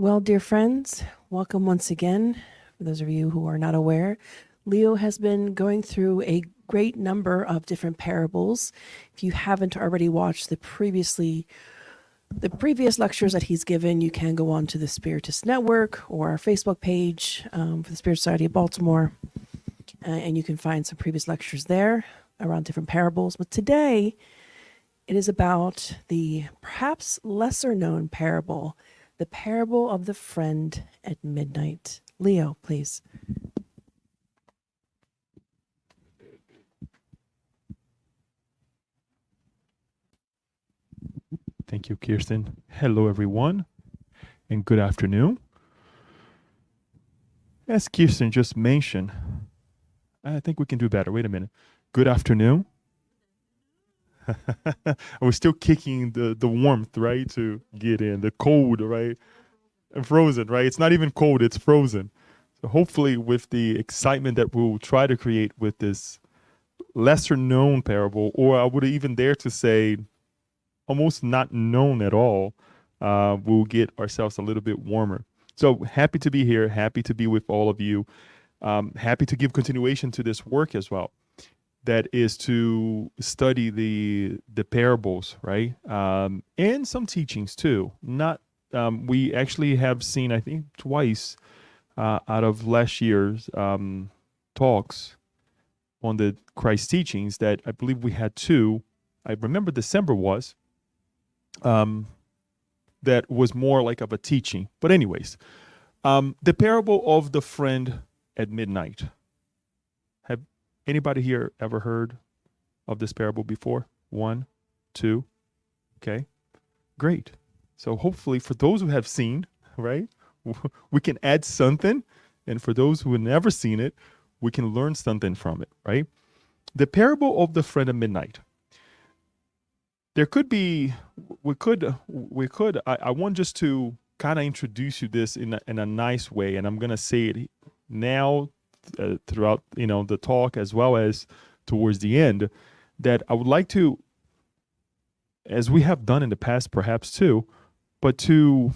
Well, dear friends, welcome once again. For those of you who are not aware, Leo has been going through a great number of different parables. If you haven't already watched the previous lectures that he's given, you can go on to the Spiritist Network or our Facebook page for the Spirit Society of Baltimore, and you can find some previous lectures there around different parables. But today, it is about the perhaps lesser known parable, the parable of the friend at midnight. Leo, please. Thank you, Kirsten. Hello, everyone, and good afternoon. As Kirsten just mentioned, I think we can do better. Wait a minute. Good afternoon. We're still kicking the warmth, right, to get in. The cold, right? And frozen, right? It's not even cold, it's frozen. So hopefully with the excitement that we'll try to create with this lesser known parable, or I would even dare to say almost not known at all, we'll get ourselves a little bit warmer. So happy to be here, happy to be with all of you, happy to give continuation to this work as well. That is to study the parables, right? And some teachings too. Not we actually have seen, I think, twice out of last year's talks on the Christ teachings that I believe we had two. I remember December was that was more like of a teaching. But anyways, the parable of the friend at midnight. Have anybody here ever heard of this parable before? One, two, okay, great. So hopefully for those who have seen, right, we can add something. And for those who have never seen it, we can learn something from it, right? The parable of the friend at midnight. There could be, I want just to kind of introduce you this in a nice way. And I'm going to say it now throughout, the talk as well as towards the end, that I would like to, as we have done in the past perhaps too, but to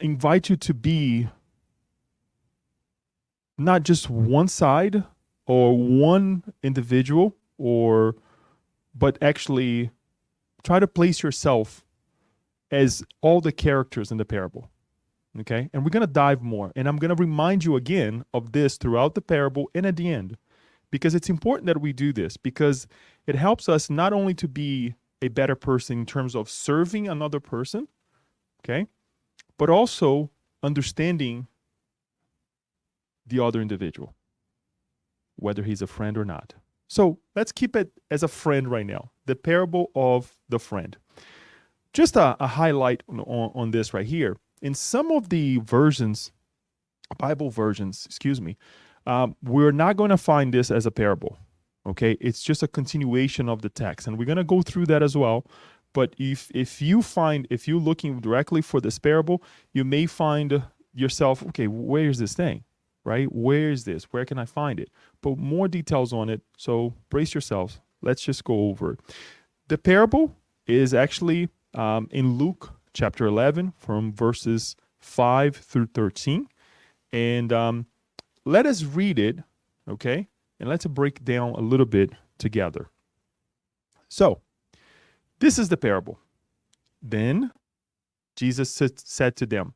invite you to be not just one side or one individual, but actually try to place yourself as all the characters in the parable. Okay? And we're going to dive more. And I'm going to remind you again of this throughout the parable and at the end, because it's important that we do this, because it helps us not only to be a better person in terms of serving another person, okay, but also understanding the other individual, whether he's a friend or not. So let's keep it as a friend right now. The parable of the friend. Just a highlight on this right here. In some of the versions, Bible versions, we're not going to find this as a parable. Okay, it's just a continuation of the text, and we're going to go through that as well. But if you're looking directly for this parable, you may find yourself, okay, where's this thing? Right? Where is this? Where can I find it? But more details on it. So brace yourselves. Let's just go over it. The parable is actually in Luke chapter 11 from verses 5 through 13. And let us read it, okay? And let's break down a little bit together. So, this is the parable. Then Jesus said to them,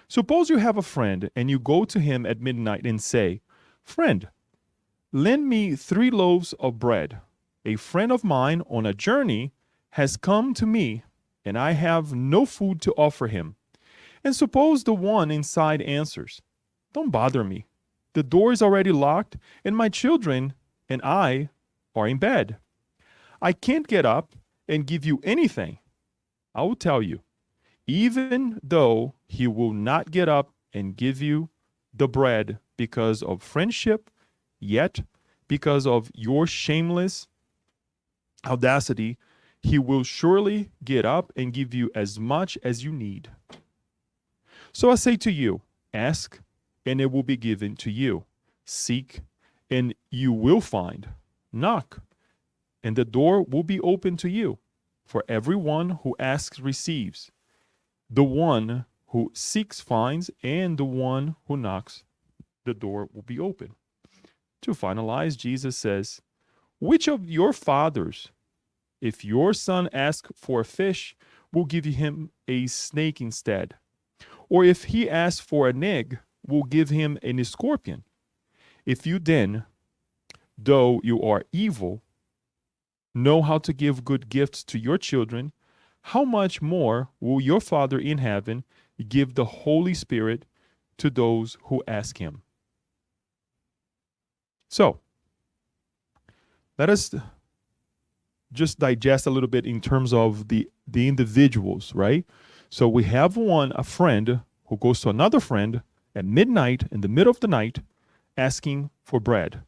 "Suppose you have a friend, and you go to him at midnight and say, 'Friend, lend me 3 loaves of bread. A friend of mine on a journey has come to me, and I have no food to offer him.' And suppose the one inside answers, 'Don't bother me. The door is already locked, and my children and I are in bed. I can't get up and give you anything.' I will tell you, even though he will not get up and give you the bread because of friendship, yet because of your shameless audacity, he will surely get up and give you as much as you need. So I say to you, ask, and it will be given to you. Seek, and you will find. Knock, and the door will be open to you. For everyone who asks receives. The one who seeks finds, and the one who knocks, the door will be open. To finalize, Jesus says, which of your fathers, if your son asks for a fish, will give him a snake instead? Or if he asks for an egg, will give him a scorpion? If you then, though you are evil, know how to give good gifts to your children, how much more will your Father in heaven give the Holy Spirit to those who ask him? So, let us just digest a little bit in terms of the individuals, right? So we have a friend who goes to another friend at midnight, in the middle of the night, asking for bread,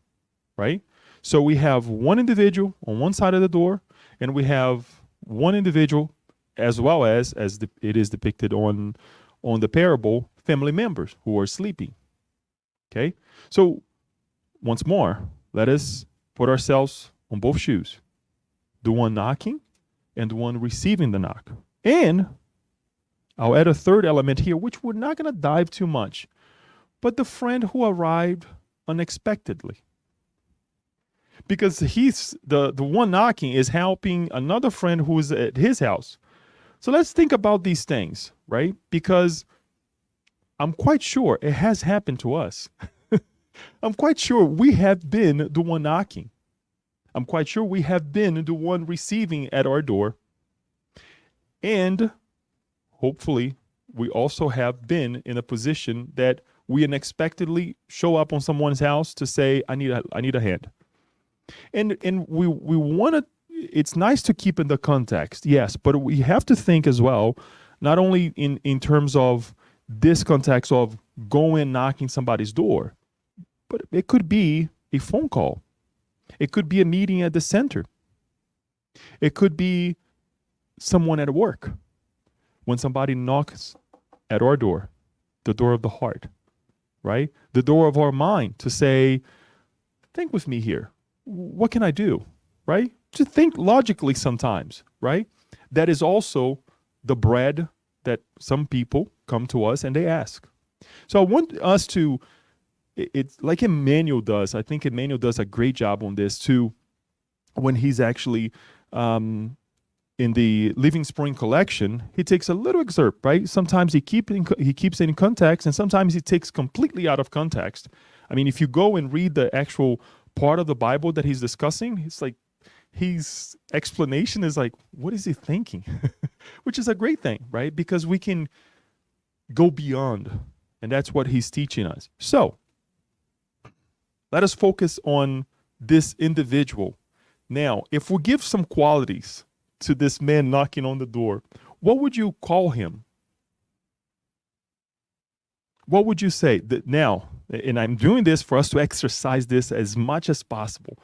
right? So we have one individual on one side of the door, and we have one individual, as well as it is depicted on the parable, family members who are sleeping. Okay? So once more, let us put ourselves on both shoes. The one knocking and the one receiving the knock. And I'll add a third element here, which we're not going to dive too much, but the friend who arrived unexpectedly. Because he's the one knocking is helping another friend who is at his house. So let's think about these things, right? Because I'm quite sure it has happened to us. I'm quite sure we have been the one knocking. I'm quite sure we have been the one receiving at our door. And hopefully, we also have been in a position that we unexpectedly show up on someone's house to say, I need a hand. And we want to, it's nice to keep in the context, yes, but we have to think as well, not only in terms of this context of going knocking somebody's door, but it could be a phone call. It could be a meeting at the center. It could be someone at work. When somebody knocks at our door, the door of the heart, right? The door of our mind to say, think with me here. What can I do, right? To think logically sometimes, right? That is also the bread that some people come to us and they ask. So I want us to, it's like Emmanuel does. I think Emmanuel does a great job on this too, when he's actually in the Living Spring collection. He takes a little excerpt, right? Sometimes he keeps it in context, and sometimes he takes completely out of context. I mean, if you go and read the actual part of the Bible that he's discussing, it's like his explanation is like, what is he thinking? Which is a great thing, right? Because we can go beyond, and that's what he's teaching us. So let us focus on this individual. Now, if we give some qualities to this man knocking on the door, what would you call him? What would you say? That now, and I'm doing this for us to exercise this as much as possible,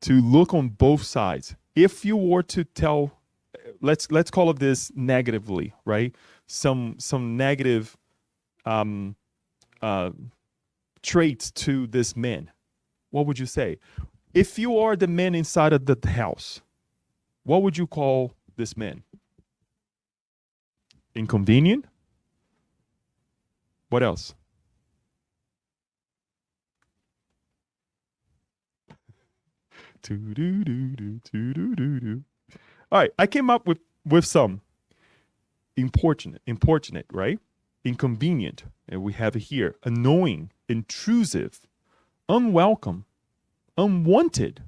to look on both sides. If you were to tell, let's call it this negatively, right? Some negative traits to this man, what would you say? If you are the man inside of the house, what would you call this man? Inconvenient? What else? All right, I came up with some importunate, right? Inconvenient, and we have it here. Annoying, intrusive, unwelcome, unwanted,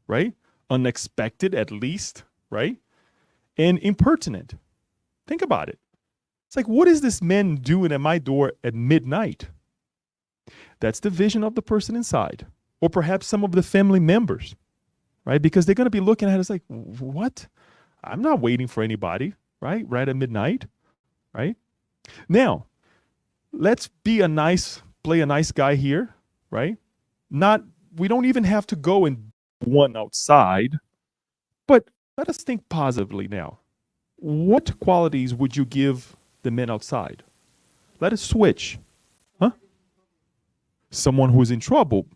right? Unexpected, at least, right? And impertinent. Think about it. It's like, what is this man doing at my door at midnight? That's the vision of the person inside, or perhaps some of the family members, right? Because they're going to be looking at it as like, what? I'm not waiting for anybody, right? Right at midnight, right? Now, let's play a nice guy here, right? We don't even have to go and one outside, but let us think positively now. What qualities would you give the men outside? Let us switch. Huh? Someone who's in trouble.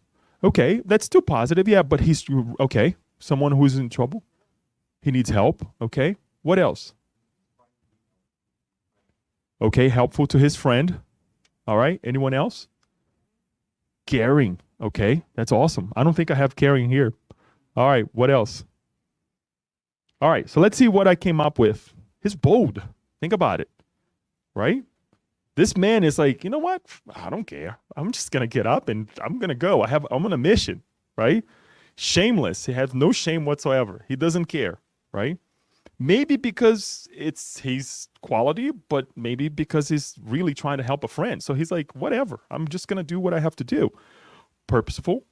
Okay, that's still positive. Yeah, but he's okay. Someone who's in trouble. He needs help. Okay. What else? Okay, helpful to his friend. All right, anyone else? Caring. Okay, that's awesome. I don't think I have caring here. All right, what else? All right, so let's see what I came up with. He's bold. Think about it, right? This man is like, you know what? I don't care. I'm just gonna get up and I'm gonna go. I'm on a mission, right? Shameless. He has no shame whatsoever. He doesn't care, right? Maybe because it's his quality, but maybe because he's really trying to help a friend. So he's like, whatever. I'm just gonna do what I have to do. Purposeful,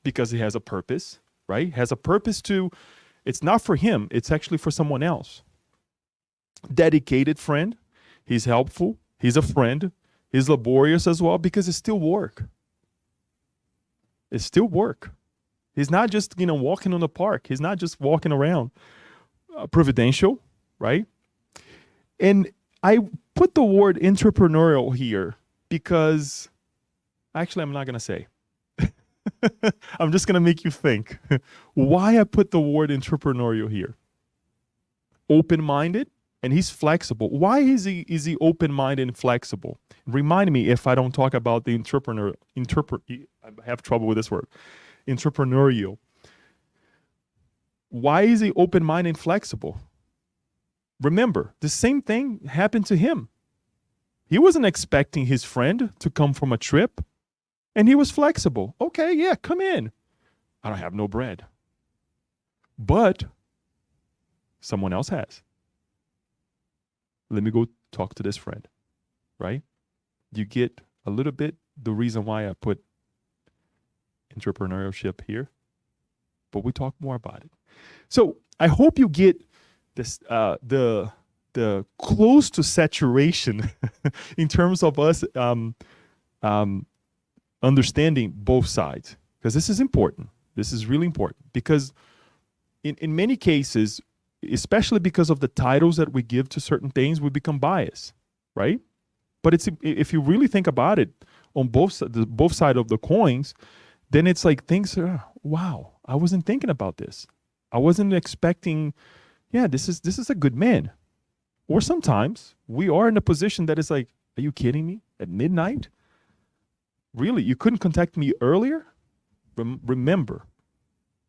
because he has a purpose, right? Has a purpose to. It's not for him. It's actually for someone else. Dedicated friend. He's helpful. He's a friend. He's laborious as well because it's still work. It's still work. He's not just, walking on the park. He's not just walking around. Providential, right? And I put the word entrepreneurial here because actually I'm not going to say. I'm just going to make you think why I put the word entrepreneurial here. Open-minded, and he's flexible. Why is he open-minded and flexible? Remind me if I don't talk about the I have trouble with this word. Entrepreneurial. Why is he open-minded and flexible? Remember, the same thing happened to him. He wasn't expecting his friend to come from a trip, and he was flexible. Okay, yeah, come in. I don't have no bread. But someone else has. Let me go talk to this friend, right? You get a little bit the reason why I put entrepreneurship here, but we talk more about it. So I hope you get this the close to saturation in terms of us understanding both sides, because this is important. This is really important because in many cases, especially because of the titles that we give to certain things, we become biased, right? But if you really think about it on both sides of the coins, then it's like things are, wow, I wasn't thinking about this. I wasn't expecting, yeah, this is a good man. Or sometimes we are in a position that is like, are you kidding me? At midnight? Really? You couldn't contact me earlier? Remember,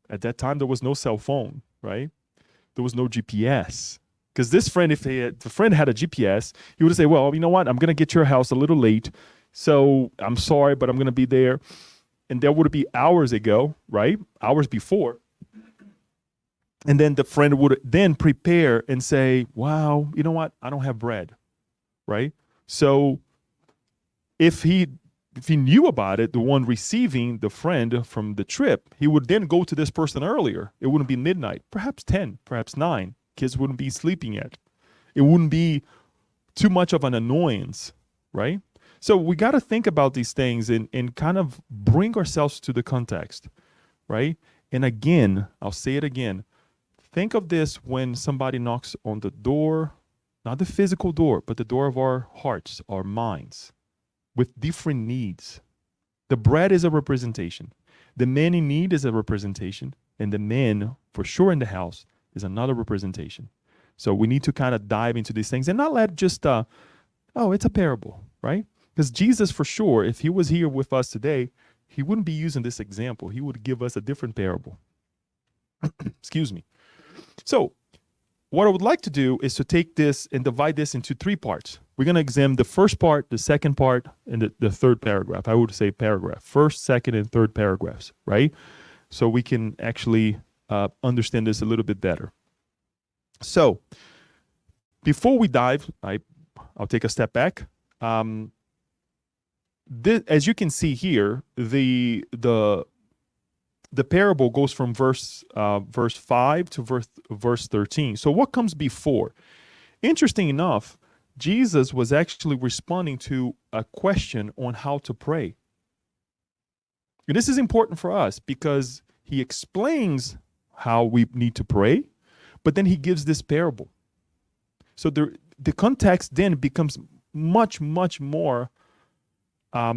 at that time there was no cell phone, right? There was no GPS. Because this friend, if the friend had a GPS, he would say, well, you know what? I'm going to get your house a little late. So I'm sorry, but I'm going to be there. And that would be hours ago, right? Hours before. And then the friend would then prepare and say, wow, you know what? I don't have bread, right? So if he knew about it, the one receiving the friend from the trip, he would then go to this person earlier. It wouldn't be midnight, perhaps 10, perhaps 9. Kids wouldn't be sleeping yet. It wouldn't be too much of an annoyance, right? So we got to think about these things and kind of bring ourselves to the context, right? And again, I'll say it again. Think of this when somebody knocks on the door, not the physical door, but the door of our hearts, our minds, with different needs. The bread is a representation. The man in need is a representation. And the man, for sure in the house, is another representation. So we need to kind of dive into these things and not let just, it's a parable, right? Because Jesus, for sure, if he was here with us today, he wouldn't be using this example. He would give us a different parable. Excuse me. So what I would like to do is to take this and divide this into 3 parts. We're going to examine the first part, the second part, and the third paragraph. I would say paragraph. First, second, and third paragraphs, right? So we can actually understand this a little bit better. So before we dive, I'll take a step back. As you can see here, the parable goes from verse 5 to verse 13. So what comes before? Interesting enough, Jesus was actually responding to a question on how to pray. And this is important for us because he explains how we need to pray, but then he gives this parable. So the context then becomes much, much more, I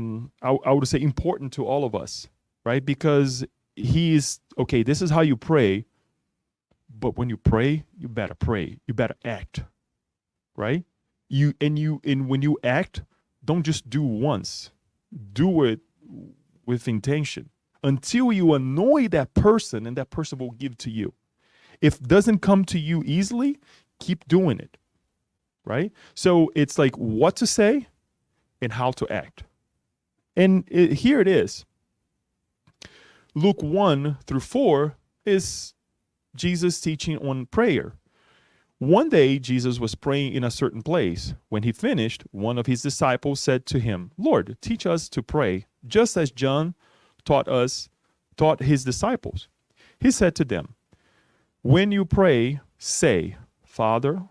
would say, important to all of us, right? Because this is how you pray, but when you pray, you better act, right? And when you act, don't just do once. Do it with intention until you annoy that person, and that person will give to you. If it doesn't come to you easily, keep doing it. Right? So it's like what to say and how to act. And here it is. Luke 1-4 is Jesus teaching on prayer. One day, Jesus was praying in a certain place. When he finished, one of his disciples said to him, "Lord, teach us to pray, just as John taught his disciples." He said to them, "When you pray, say, 'Father,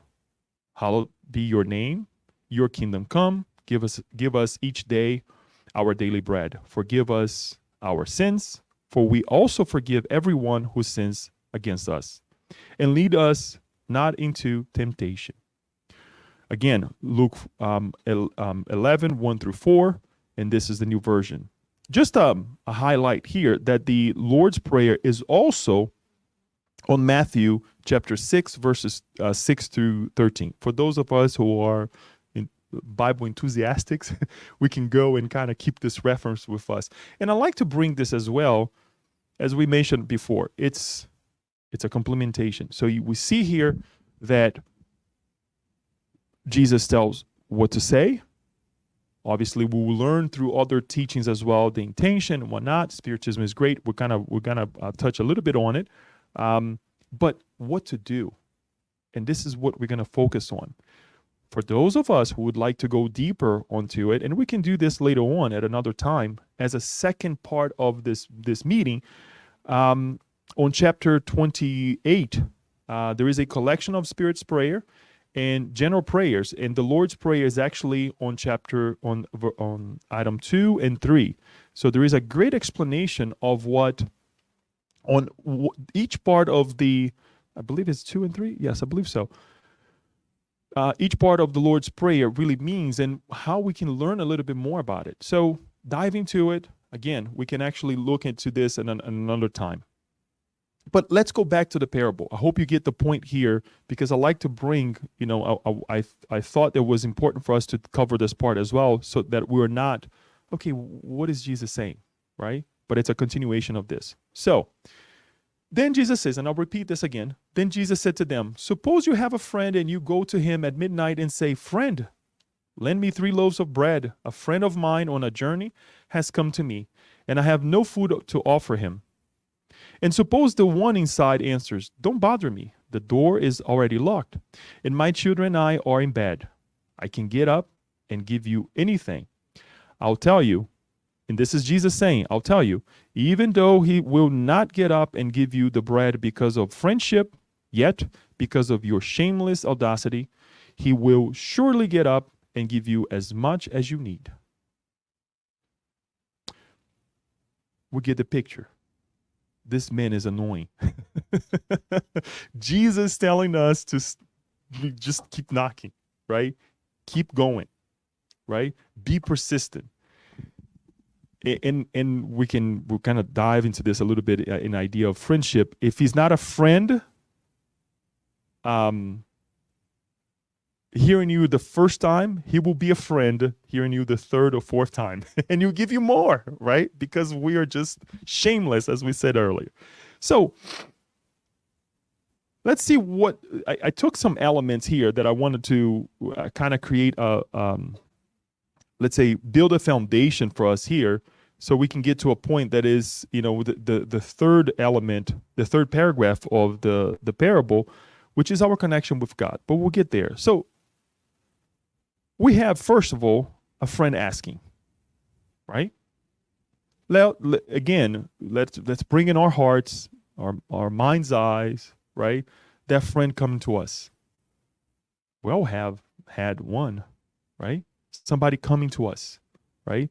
hallowed be your name, your kingdom come, give us each day our daily bread. Forgive us our sins, for we also forgive everyone who sins against us. And lead us not into temptation." Again, Luke 11, 1-4, and this is the New Version. Just a highlight here that the Lord's Prayer is also on Matthew chapter 6, verses 6-13. For those of us who are Bible enthusiasts, we can go and kind of keep this reference with us. And I like to bring this as well, as we mentioned before. It's a complementation. So we see here that Jesus tells what to say. Obviously, we will learn through other teachings as well, the intention and whatnot. Spiritism is great. We're gonna touch a little bit on it, but what to do, and this is what we're gonna focus on. For those of us who would like to go deeper onto it, and we can do this later on at another time as a second part of this meeting, on chapter 28, there is a collection of Spirit's prayer and general prayers, and the Lord's Prayer is actually on item 2 and 3. So there is a great explanation of each part of I believe it's 2 and 3. Yes, I believe so. Each part of the Lord's Prayer really means, and how we can learn a little bit more about it. So dive into it. Again, we can actually look into this in another time. But let's go back to the parable. I hope you get the point here, because I like to bring, I thought it was important for us to cover this part as well, so that we're not, okay, what is Jesus saying, right? But it's a continuation of this. So then Jesus says, and I'll repeat this again. Then Jesus said to them, "Suppose you have a friend and you go to him at midnight and say, 'Friend, lend me 3 loaves of bread. A friend of mine on a journey has come to me, and I have no food to offer him.' And suppose the one inside answers, 'Don't bother me. The door is already locked, and my children and I are in bed. I can get up and give you anything.' I'll tell you," and this is Jesus saying, "I'll tell you, even though he will not get up and give you the bread because of friendship, yet because of your shameless audacity, he will surely get up and give you as much as you need." We get the picture. This man is annoying. Jesus telling us to just keep knocking, right? Keep going, right? Be persistent. And we'll kind of dive into this a little bit, in idea of friendship. If he's not a friend, hearing you the first time, he will be a friend hearing you the third or fourth time. And he'll give you more, right? Because we are just shameless, as we said earlier. So let's see what, I took some elements here that I wanted to kind of create let's say, build a foundation for us here, so we can get to a point that is, the third element, the third paragraph of the parable, which is our connection with God. But we'll get there. So we have, first of all, a friend asking, right? Again, let's bring in our hearts, our mind's eyes, right? That friend coming to us. We all have had one, right? Somebody coming to us, right?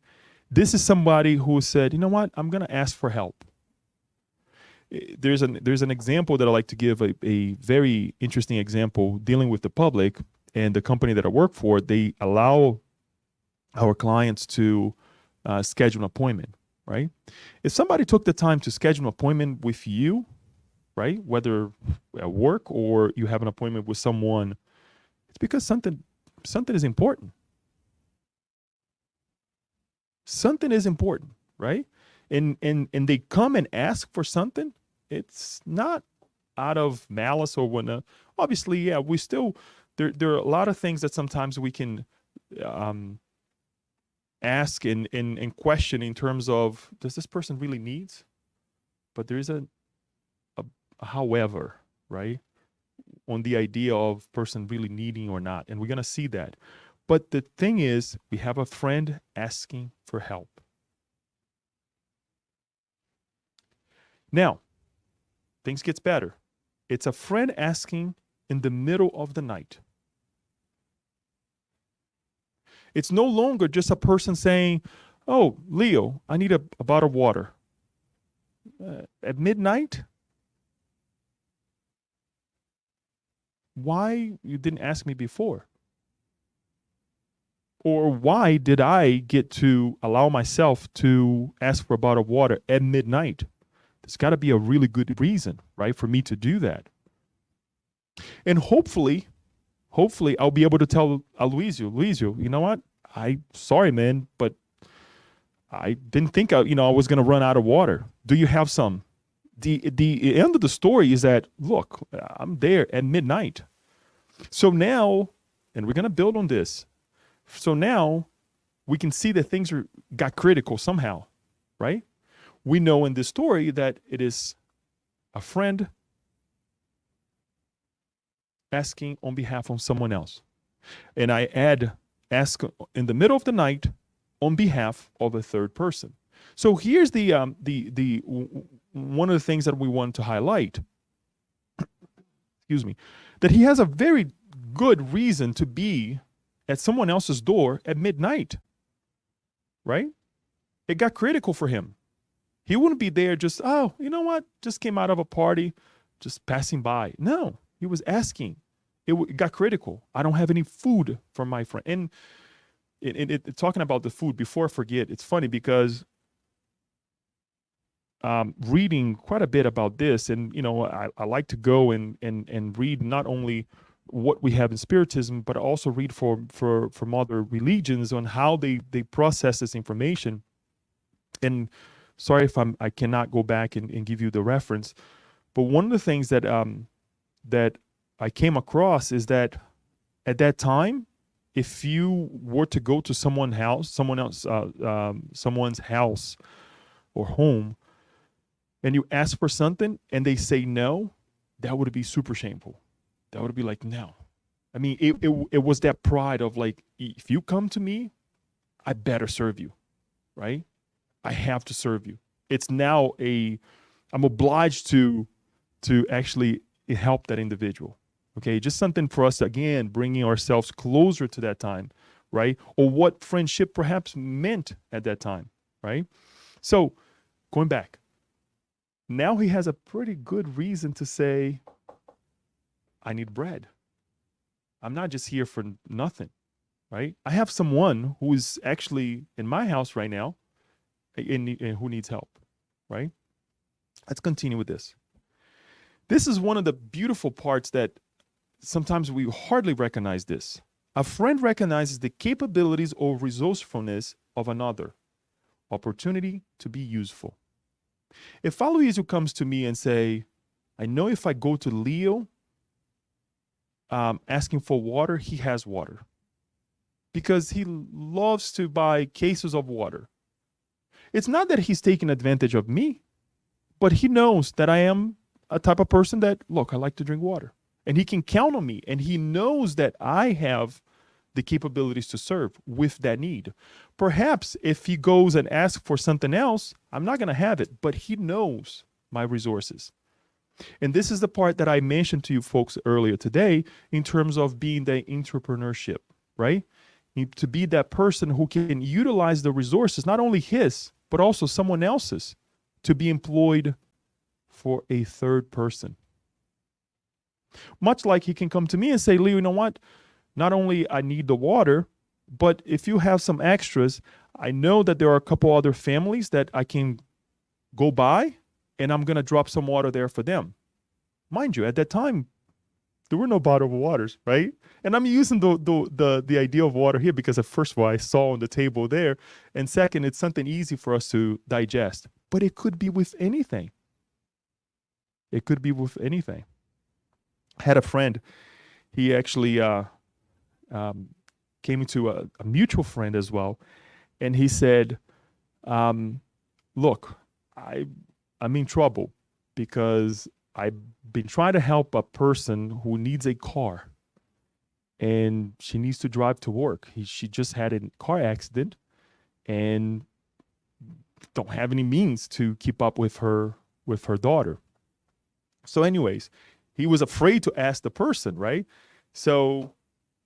This is somebody who said, "You know what? I'm going to ask for help." There's an example that I like to give, a very interesting example dealing with the public, and the company that I work for, they allow our clients to schedule an appointment, right? If somebody took the time to schedule an appointment with you, whether at work or you have an appointment with someone, it's because something something is important. Something is important, right? And they come and ask for something. It's not out of malice or whatnot. Obviously, yeah, we still there are a lot of things that sometimes we can ask and question in terms of, does this person really needs? But there is a however, right? On the idea of person really needing or not. And we're going to see that. But the thing is, we have a friend asking for help. Now, things gets better. It's a friend asking in the middle of the night. It's no longer just a person saying, oh, Leo, I need a bottle of water. At midnight? Why you didn't ask me before? Or why did I get to allow myself to ask for a bottle of water at midnight? There's got to be a really good reason, right, for me to do that. And hopefully I'll be able to tell Aloysio, you know what? Sorry, man, but I didn't think I was going to run out of water. Do you have some? The end of the story is that, look, I'm there at midnight. So now, and we're going to build on this. So now we can see that things got critical somehow, right? We know in this story that it is a friend asking on behalf of someone else. And I ask in the middle of the night on behalf of a third person. So here's the one of the things that we want to highlight, excuse me, that he has a very good reason to be at someone else's door at midnight, right? It got critical for him. He wouldn't be there just, oh, you know what? Just came out of a party, just passing by. No, he was asking. It got critical. I don't have any food for my friend. And talking about the food, before I forget, it's funny because reading quite a bit about this, and I like to go and read not only what we have in Spiritism, but also read from other religions on how they process this information. And sorry if I cannot go back and give you the reference, but one of the things that that I came across is that at that time, if you were to go to someone's house or home, and you ask for something and they say no, that would be super shameful. That would be like, no. I mean, it was that pride of like, if you come to me, I better serve you, right? I have to serve you. It's now I'm obliged to actually help that individual. Okay, just something for us, again, bringing ourselves closer to that time, right? Or what friendship perhaps meant at that time, right? So going back, now he has a pretty good reason to say, I need bread. I'm not just here for nothing, right? I have someone who is actually in my house right now and who needs help, right? Let's continue with this. This is one of the beautiful parts that sometimes we hardly recognize this. A friend recognizes the capabilities or resourcefulness of another. Opportunity to be useful. If Aloysio comes to me and say, I know if I go to Leo asking for water, he has water. Because he loves to buy cases of water. It's not that he's taking advantage of me, but he knows that I am a type of person that, look, I like to drink water. And he can count on me. And he knows that I have the capabilities to serve with that need. Perhaps if he goes and asks for something else, I'm not going to have it, but he knows my resources. And this is the part that I mentioned to you folks earlier today in terms of being the entrepreneurship, right? To be that person who can utilize the resources, not only his, but also someone else's, to be employed for a third person. Much like he can come to me and say, Leo, you know what? Not only I need the water, but if you have some extras, I know that there are a couple other families that I can go by, and I'm going to drop some water there for them. Mind you, at that time, There were no bottled waters, right? And I'm using the idea of water here because, first of all, I saw on the table there, and second, it's something easy for us to digest. But it could be with anything. It could be with anything. I had a friend. He actually came into a mutual friend as well, and he said, "Look, I'm in trouble because I've been trying to help a person who needs a car, and she needs to drive to work. She just had a car accident, and don't have any means to keep up with her daughter. So, anyways, he was afraid to ask the person, right? So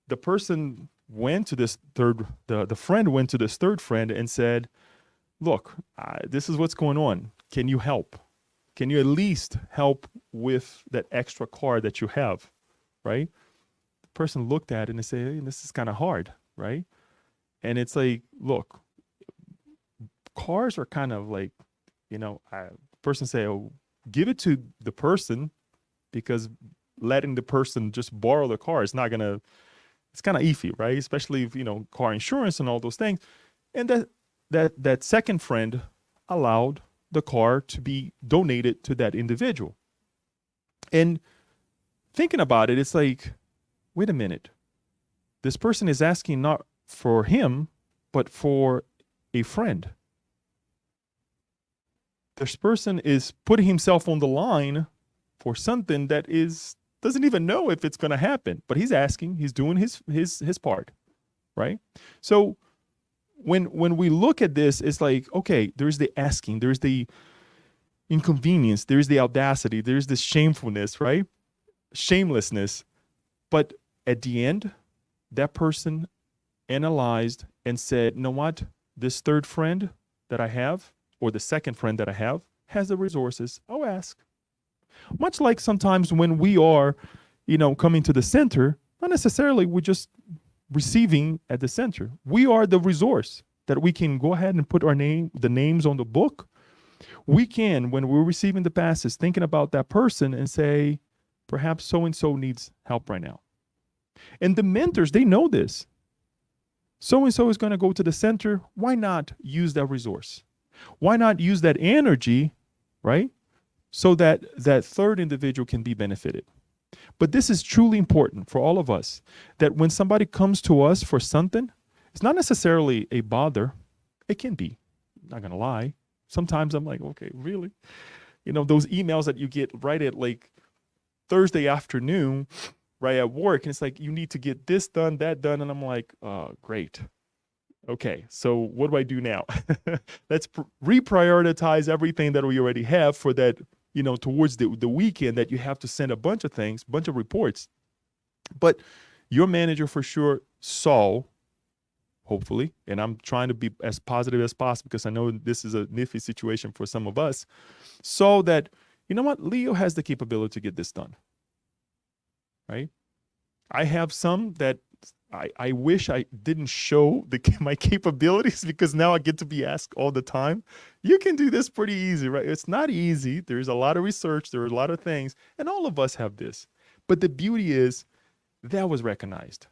the person went to this the friend went to this third friend and said, "Look, this is what's going on. Can you help? Can you at least help with that extra car that you have?" Right? The person looked at it and they said, "Hey, this is kind of hard," right? And it's like, look, cars are kind of like, the person say, "Oh, give it to the person," because letting the person just borrow the car is not gonna. It's kind of iffy, right? Especially if car insurance and all those things. And that second friend allowed the car to be donated to that individual. And thinking about it, it's like, wait a minute. This person is asking not for him, but for a friend. This person is putting himself on the line for something that doesn't even know if it's going to happen, but he's asking, he's doing his part, right? So when we look at this, it's like, okay, there's the asking, there's the inconvenience, there's the audacity, there's the shamefulness, right? Shamelessness. But at the end, that person analyzed and said, you know what? This third friend that I have, or the second friend that I have, has the resources. I'll ask. Much like sometimes when we are, coming to the center, not necessarily we're just receiving at the center. We are the resource that we can go ahead and put the names on the book. We can, when we're receiving the passes, thinking about that person and say, perhaps so-and-so needs help right now. And the mentors, they know this. So-and-so is going to go to the center. Why not use that resource? Why not use that energy, right? So that that third individual can be benefited. But this is truly important for all of us, that when somebody comes to us for something, it's not necessarily a bother. It can be, not going to lie. Sometimes I'm like, okay, really? Those emails that you get right at like Thursday afternoon, right at work, and it's like, you need to get this done, that done. And I'm like, great. Okay, so what do I do now? Let's reprioritize everything that we already have for that, towards the weekend that you have to send a bunch of things, bunch of reports. But your manager for sure saw, hopefully, and I'm trying to be as positive as possible because I know this is a nifty situation for some of us, saw that, you know what, Leo has the capability to get this done, right? I have some that I wish I didn't show my capabilities, because now I get to be asked all the time. You can do this pretty easy, right? It's not easy. There's a lot of research. There are a lot of things. And all of us have this. But the beauty is that was recognized.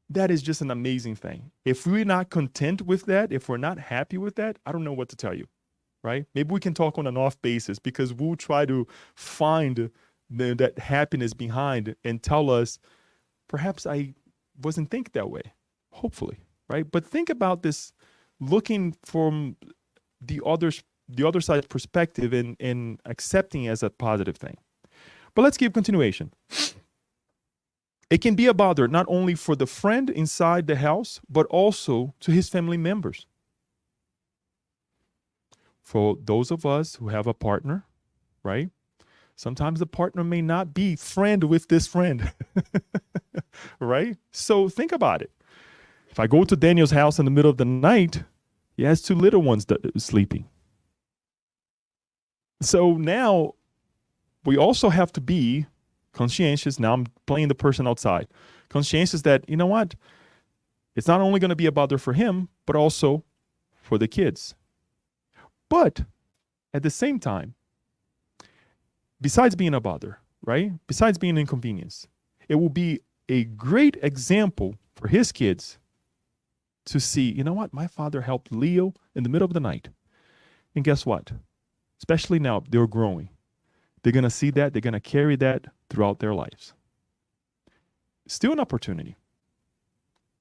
That is just an amazing thing. If we're not content with that, if we're not happy with that, I don't know what to tell you, right? Maybe we can talk on an off basis, because we'll try to find that happiness behind and tell us, perhaps I wasn't think that way, hopefully, right? But think about this, looking from the other side's perspective and accepting as a positive thing. But let's keep continuation. It can be a bother not only for the friend inside the house, but also to his family members. For those of us who have a partner, right? Sometimes the partner may not be friend with this friend, right? So think about it. If I go to Daniel's house in the middle of the night, he has two little ones that are sleeping. So now we also have to be conscientious. Now I'm playing the person outside. Conscientious that, you know what? It's not only going to be a bother for him, but also for the kids. But at the same time, besides being a bother, right? Besides being an inconvenience, It will be a great example for his kids to see, you know what? My father helped Leo in the middle of the night. And guess what? Especially now, they're growing. They're going to see that. They're going to carry that throughout their lives. Still an opportunity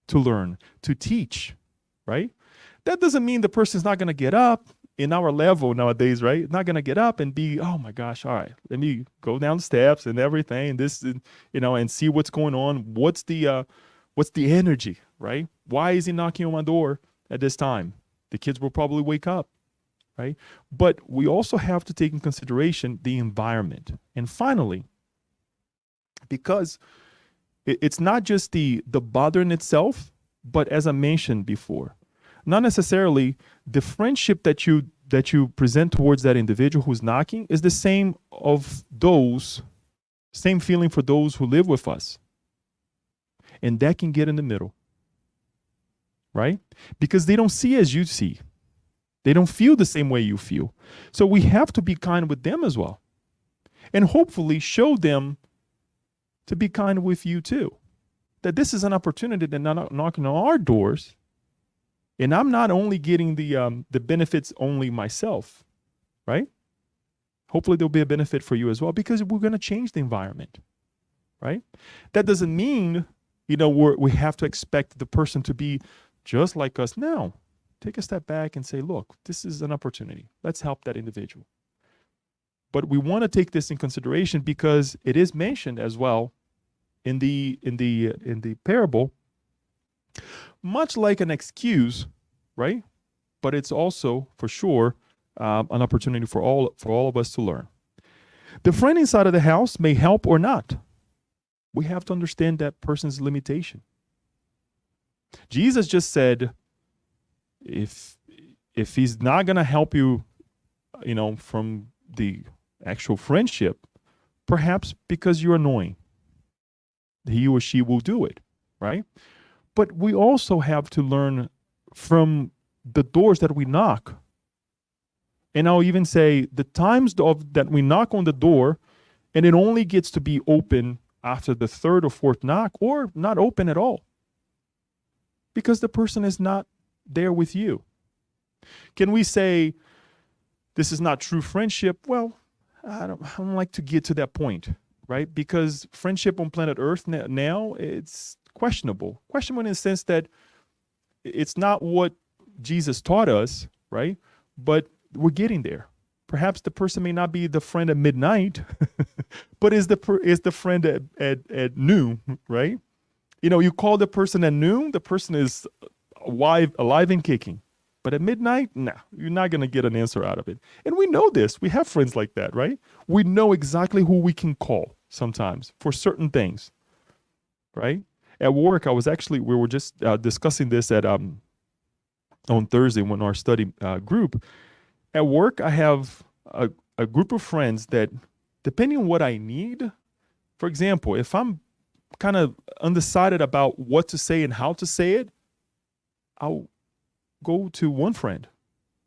to learn, to teach, right? That doesn't mean the person's not going to get up in our level nowadays, right? Not going to get up and be, oh my gosh, all right, let me go down the steps and everything, and see what's going on. What's the energy, right? Why is he knocking on my door at this time? The kids will probably wake up, right? But we also have to take in consideration the environment. And finally, because it's not just the bother in itself, but as I mentioned before, not necessarily the friendship that you present towards that individual who's knocking is the same feeling for those who live with us. And that can get in the middle, right? Because they don't see as you see. They don't feel the same way you feel. So we have to be kind with them as well. And hopefully show them to be kind with you too. That this is an opportunity to not knocking on our doors. And I'm not only getting the benefits only myself, right? Hopefully there'll be a benefit for you as well, because we're going to change the environment, right? That doesn't mean, we have to expect the person to be just like us. No, take a step back and say, look, this is an opportunity. Let's help that individual. But we want to take this in consideration because it is mentioned as well in the parable, much like an excuse, right? But it's also for sure an opportunity for all of us to learn. The friend inside of the house may help or not. We have to understand that person's limitation. Jesus just said, if he's not going to help you, from the actual friendship, perhaps because you're annoying, he or she will do it, right? But we also have to learn from the doors that we knock. And I'll even say the times that we knock on the door and it only gets to be open after the third or fourth knock, or not open at all, because the person is not there with you. Can we say this is not true friendship? Well, I don't like to get to that point, right? Because friendship on planet Earth now, it's questionable. Questionable in the sense that it's not what Jesus taught us, right? But we're getting there. Perhaps the person may not be the friend at midnight, but is the friend at noon, right? You call the person at noon, the person is alive and kicking. But at midnight, you're not going to get an answer out of it. And we know this. We have friends like that, right? We know exactly who we can call sometimes for certain things, right? At work, we were just discussing this on Thursday when our study group. At work, I have a group of friends that, depending on what I need, for example, if I'm kind of undecided about what to say and how to say it, I'll go to one friend,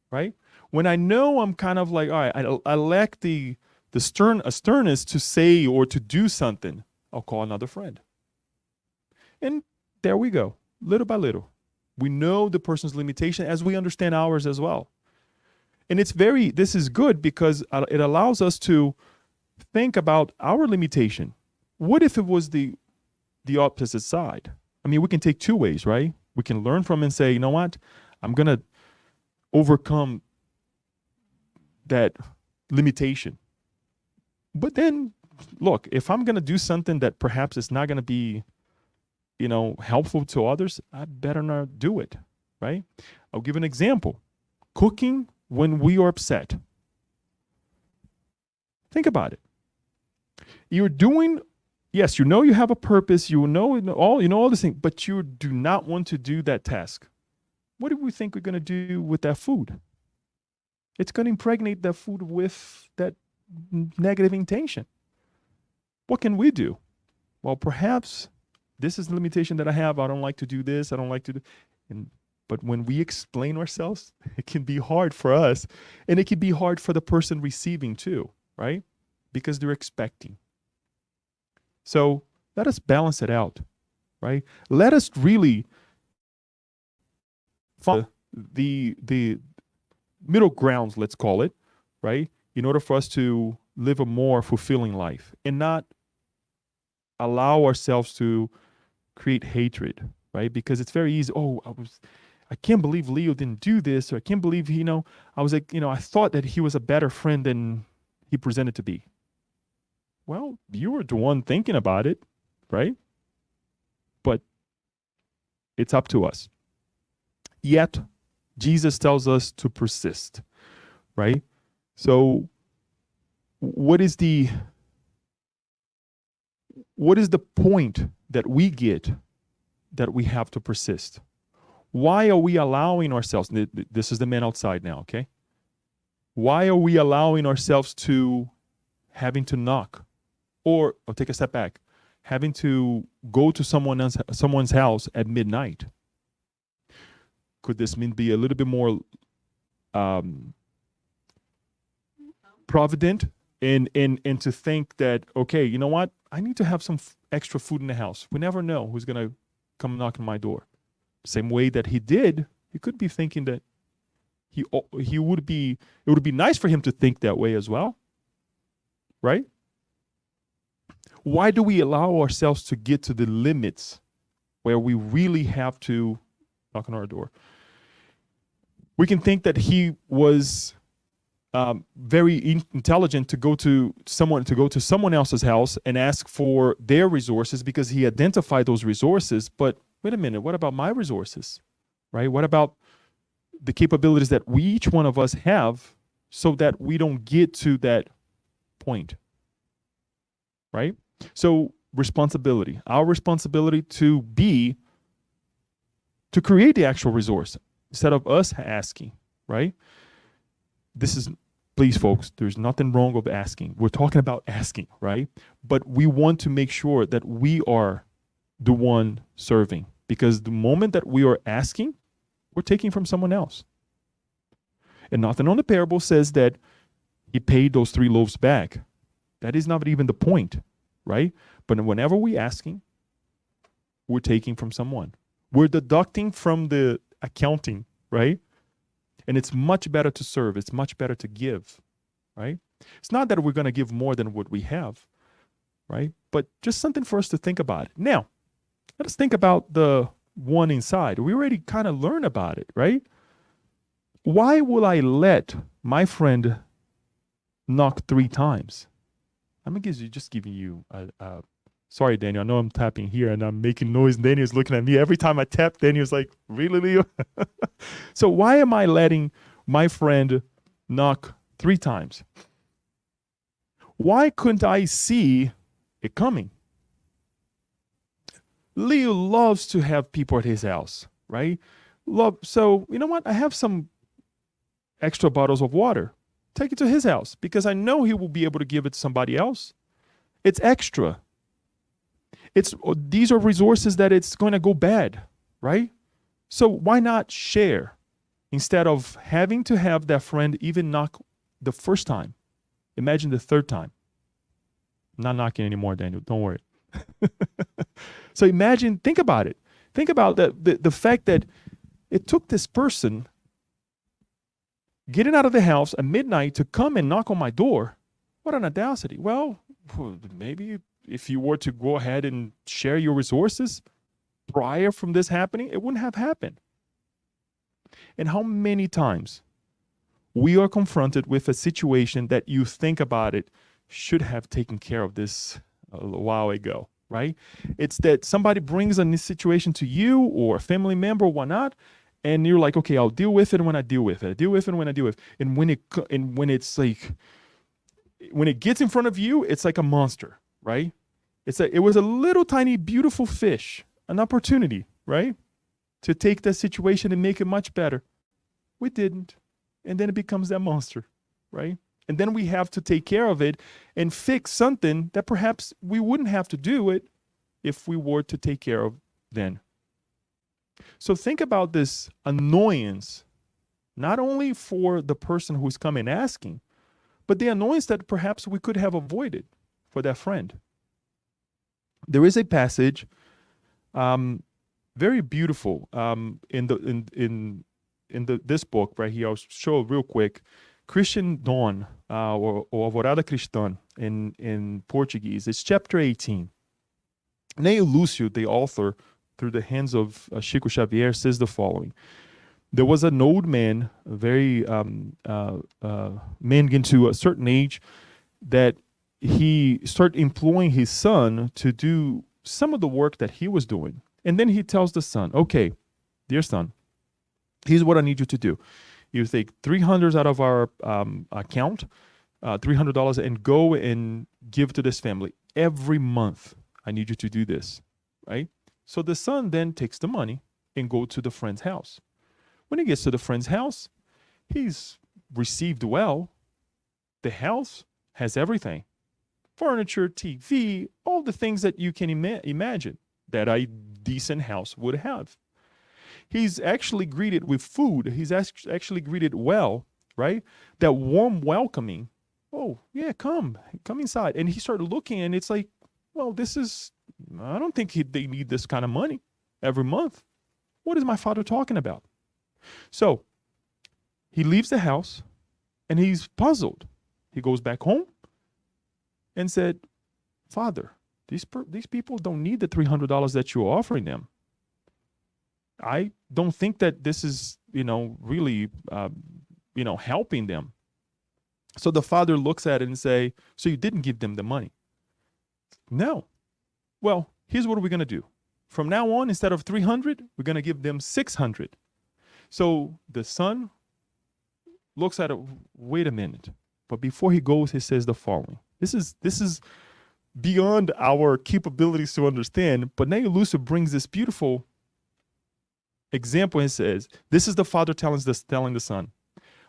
right? When I know I'm kind of like, all right, I lack the sternness to say or to do something, I'll call another friend. And there we go, little by little. We know the person's limitation as we understand ours as well. And this is good because it allows us to think about our limitation. What if it was the opposite side? I mean, we can take two ways, right? We can learn from and say, you know what? I'm going to overcome that limitation. But then, look, if I'm going to do something that perhaps is not going to be, helpful to others, I better not do it, right? I'll give an example. Cooking when we are upset. Think about it. You're doing, yes, you have a purpose, you know all these things, but you do not want to do that task. What do we think we're going to do with that food? It's going to impregnate that food with that negative intention. What can we do? Well, perhaps this is the limitation that I have. I don't like to do this. I don't like to do. But when we explain ourselves, it can be hard for us, and it can be hard for the person receiving too, right? Because they're expecting. So Let us balance it out, right? Let us really find the middle grounds, let's call it, right? In order for us to live a more fulfilling life and not allow ourselves to create hatred, right? Because it's very easy. Oh, I can't believe Leo didn't do this, or I can't believe, I was like, I thought that he was a better friend than he presented to be. Well, you were the one thinking about it, right? But it's up to us. Yet, Jesus tells us to persist, right? So, what is the point that we get that we have to persist? Why are we allowing ourselves, this is the man outside now, okay? Why are we allowing ourselves to having to knock? Or, I'll take a step back, having to go to someone's house at midnight? Could this mean be a little bit more provident and to think that, okay, you know what? I need to have some extra food in the house. We never know who's going to come knock on my door. Same way that he did, he could be thinking that it would be nice for him to think that way as well, right? Why do we allow ourselves to get to the limits where we really have to knock on our door? We can think that he was very intelligent to go to someone else's house and ask for their resources because he identified those resources. But wait a minute, what about my resources, right? What about the capabilities that each one of us have so that we don't get to that point, right? So responsibility, our responsibility to create the actual resource instead of us asking, right? Please folks, there's nothing wrong with asking. We're talking about asking, right? But we want to make sure that we are the one serving, because the moment that we are asking, we're taking from someone else. And nothing on the parable says that he paid those 3 loaves back. That is not even the point, right? But whenever we're asking, we're taking from someone. We're deducting from the accounting, right? And it's much better to serve. It's much better to give, right? It's not that we're going to give more than what we have, right? But just something for us to think about. Now, let us think about the one inside. We already kind of learned about it, right? Why will I let my friend knock 3 times? I'm just giving you a sorry, Daniel. I know I'm tapping here and I'm making noise. Daniel's looking at me. Every time I tap, Daniel's like, really, Leo? So why am I letting my friend knock 3 times? Why couldn't I see it coming? Leo loves to have people at his house, right? So, you know what? I have some extra bottles of water. Take it to his house because I know he will be able to give it to somebody else. It's extra. These are resources that it's going to go bad, right? So why not share instead of having to have that friend even knock the first time? Imagine the 3rd time. I'm not knocking anymore, Daniel. Don't worry. So think about it. Think about the fact that it took this person getting out of the house at midnight to come and knock on my door. What an audacity. Well, maybe if you were to go ahead and share your resources prior from this happening, it wouldn't have happened. And how many times we are confronted with a situation that you think about it should have taken care of this a while ago, right? It's that somebody brings a situation to you or a family member or whatnot, and you're like, okay, I'll deal with it when I deal with it. I deal with it when I deal with it. And when it's like, when it gets in front of you, it's like a monster, right? It was a little tiny beautiful fish, an opportunity, right? To take that situation and make it much better. We didn't. And then it becomes that monster, right? And then we have to take care of it and fix something that perhaps we wouldn't have to do it if we were to take care of then. So think about this annoyance, not only for the person who's coming asking, but the annoyance that perhaps we could have avoided for that friend. There is a passage, very beautiful, in this book right here. I'll show it real quick. Christian Dawn, or Alvorada Cristã in Portuguese. It's chapter 18. Neio Lúcio, the author, through the hands of Chico Xavier, says the following. There was an old man, a very man into a certain age, that he started employing his son to do some of the work that he was doing. And then he tells the son, okay, dear son, here's what I need you to do. You take $300 out of our account, $300, and go and give to this family every month. I need you to do this, right? So the son then takes the money and go to the friend's house. When he gets to the friend's house, he's received well. The house has everything. Furniture, TV, all the things that you can imagine that a decent house would have. He's actually greeted with food. He's actually greeted well, right? That warm welcoming. Oh, yeah, come inside. And he started looking, and it's like, well, I don't think they need this kind of money every month. What is my father talking about? So he leaves the house, and he's puzzled. He goes back home and said, Father, these people don't need the $300 that you're offering them. I don't think that this is, really, helping them. So the father looks at it and say, so you didn't give them the money? No. Well, here's what we're going to do. From now on, instead of 300, we're going to give them 600. So the son looks at it, wait a minute. But before he goes, he says the following. This is beyond our capabilities to understand, but Neio Lúcio brings this beautiful example and says, this is the father telling the son,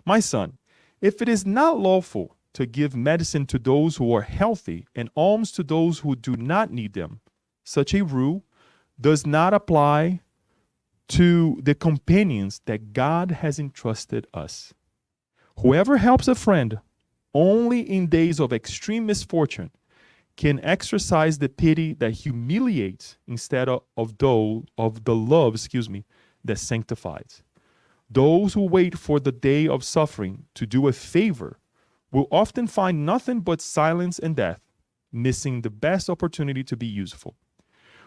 my son, if it is not lawful to give medicine to those who are healthy and alms to those who do not need them, such a rule does not apply to the companions that God has entrusted us. Whoever helps a friend only in days of extreme misfortune can exercise the pity that humiliates instead of the love, that sanctifies. Those who wait for the day of suffering to do a favor will often find nothing but silence and death, missing the best opportunity to be useful.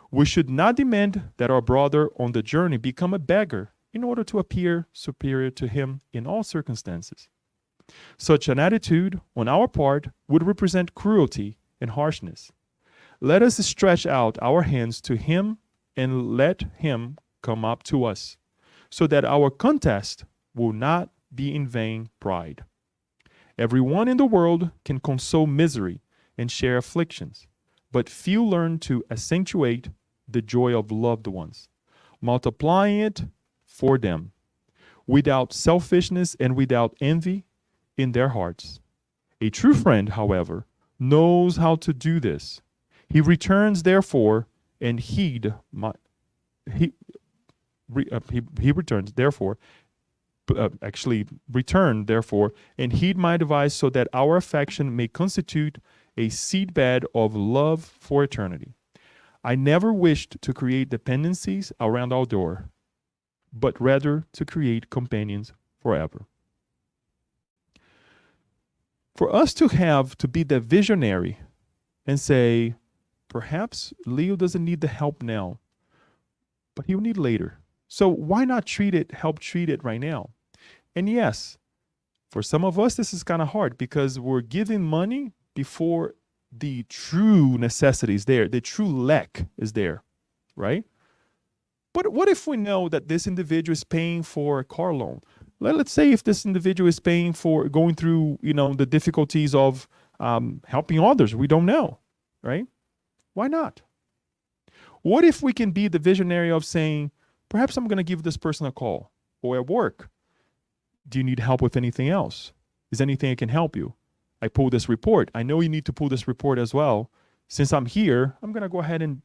We should not demand that our brother on the journey become a beggar in order to appear superior to him in all circumstances. Such an attitude on our part would represent cruelty and harshness. Let us stretch out our hands to him and let him come up to us, so that our contest will not be in vain pride. Everyone in the world can console misery and share afflictions, but few learn to accentuate the joy of loved ones, multiplying it for them, without selfishness and without envy in their hearts. A true friend, however, knows how to do this. He returns, therefore, and he returns, therefore, and heed my advice so that our affection may constitute a seedbed of love for eternity. I never wished to create dependencies around our door, but rather to create companions forever. For us to be the visionary and say, perhaps Leo doesn't need the help now, but he'll need later. So why not help treat it right now? And yes, for some of us, this is kind of hard because we're giving money before the true necessity is there, the true lack is there, right? But what if we know that this individual is paying for a car loan? Let's say if this individual is paying for going through, the difficulties of helping others, we don't know, right? Why not? What if we can be the visionary of saying, perhaps I'm going to give this person a call, or at work, do you need help with anything else? Is there anything I can help you? I pulled this report. I know you need to pull this report as well. Since I'm here, I'm going to go ahead and,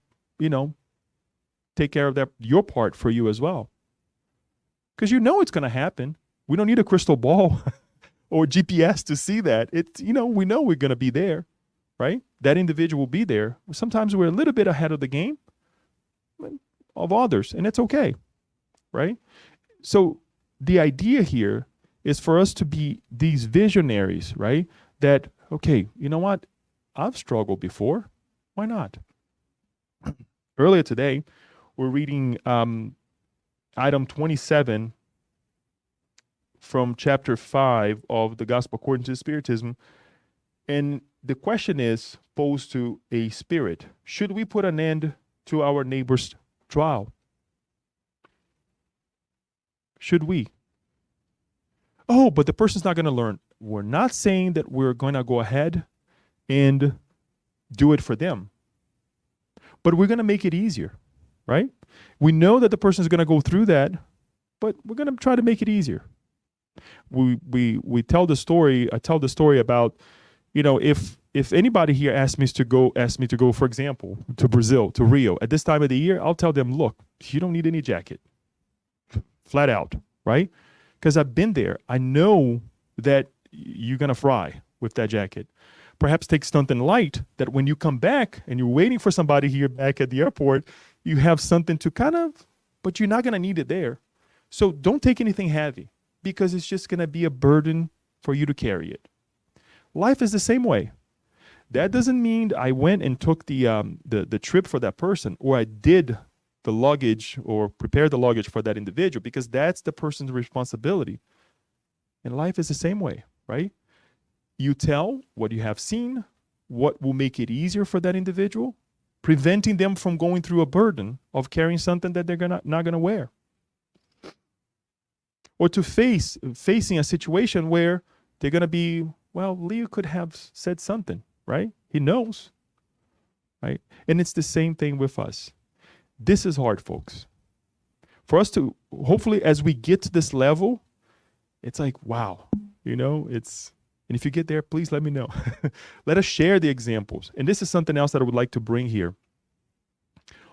take care of your part for you as well. Because it's going to happen. We don't need a crystal ball or GPS to see that. We know we're going to be there. right? That individual will be there. Sometimes we're a little bit ahead of the game of others, and it's okay, right? So the idea here is for us to be these visionaries, right? That, okay, you know what? I've struggled before. Why not? Earlier today, we're reading item 27 from chapter 5 of the Gospel according to Spiritism. And the question is posed to a spirit: should we put an end to our neighbor's trial? Should we? Oh, but the person's not going to learn. We're not saying that we're going to go ahead and do it for them, but we're going to make it easier, right? We know that the person is going to go through that, but we're going to try to make it easier. We tell the story. I tell the story about, if anybody here asks me to go, for example, to Brazil, to Rio at this time of the year, I'll tell them, look, you don't need any jacket, flat out, right? Because I've been there. I know that you're going to fry with that jacket. Perhaps take something light that when you come back and you're waiting for somebody here back at the airport, you have something to but you're not going to need it there. So don't take anything heavy, because it's just going to be a burden for you to carry it. Life is the same way. That doesn't mean I went and took the trip for that person, or I did the luggage or prepared the luggage for that individual, because that's the person's responsibility. And life is the same way, right? You tell what you have seen, what will make it easier for that individual, preventing them from going through a burden of carrying something that they're not going to wear. Or to facing a situation where they're going to be, well, Leo could have said something, right? He knows, right? And it's the same thing with us. This is hard, folks. For us to, hopefully, as we get to this level, it's like, wow, and if you get there, please let me know. Let us share the examples. And this is something else that I would like to bring here.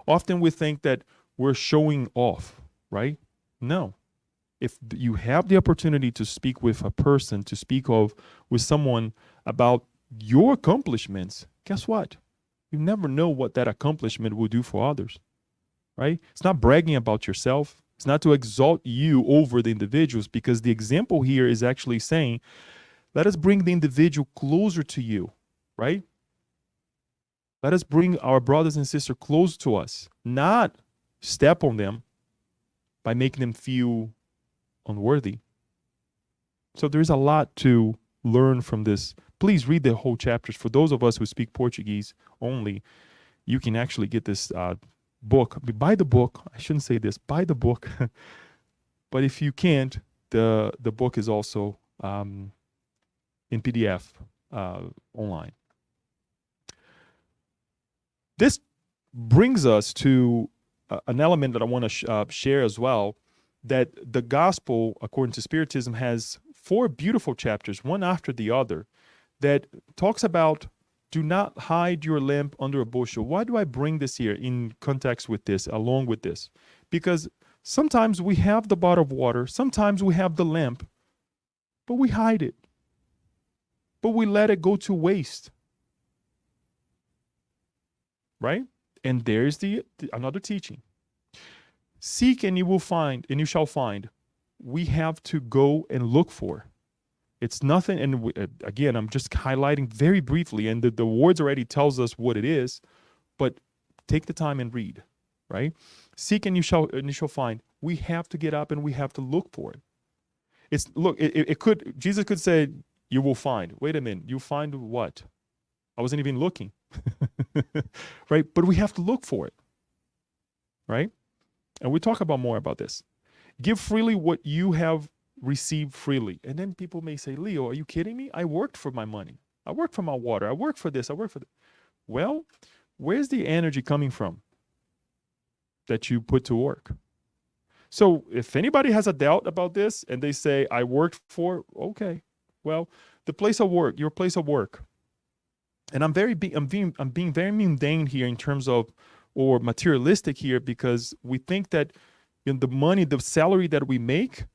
Often we think that we're showing off, right? No. If you have the opportunity to speak with a person, to speak with someone about your accomplishments, guess what? You never know what that accomplishment will do for others, right? It's not bragging about yourself. It's not to exalt you over the individuals, because the example here is actually saying, let us bring the individual closer to you, right? Let us bring our brothers and sisters close to us, not step on them by making them feel unworthy. So there's a lot to learn from this. Please read the whole chapters. For those of us who speak Portuguese only, you can actually get this book. Buy the book. I shouldn't say this. Buy the book. But if you can't, the book is also in PDF online. This brings us to an element that I want to share as well, that the gospel, according to Spiritism, has 4 beautiful chapters, one after the other, that talks about do not hide your lamp under a bushel. Why do I bring this here in context with this, along with this? Because sometimes we have the bottle of water, sometimes we have the lamp, but we hide it. But we let it go to waste. Right? And there's another teaching. Seek and you will find, and you shall find. We have to go and look for. It's nothing, and again, I'm just highlighting very briefly, and the words already tells us what it is, but take the time and read, right? Seek and you shall find. We have to get up and we have to look for it. Jesus could say, you will find. Wait a minute, you find what? I wasn't even looking, right? But we have to look for it, right? And we talk about more about this. Give freely what you have received freely. And then people may say, Leo, are you kidding me? I worked for my money. I worked for my water. I worked for this. I worked for that. Well, where's the energy coming from that you put to work? So if anybody has a doubt about this and they say, I worked for, okay, well, the place of work, your place of work. And I'm being very mundane here in terms of, or materialistic here, because we think that the money, the salary that we make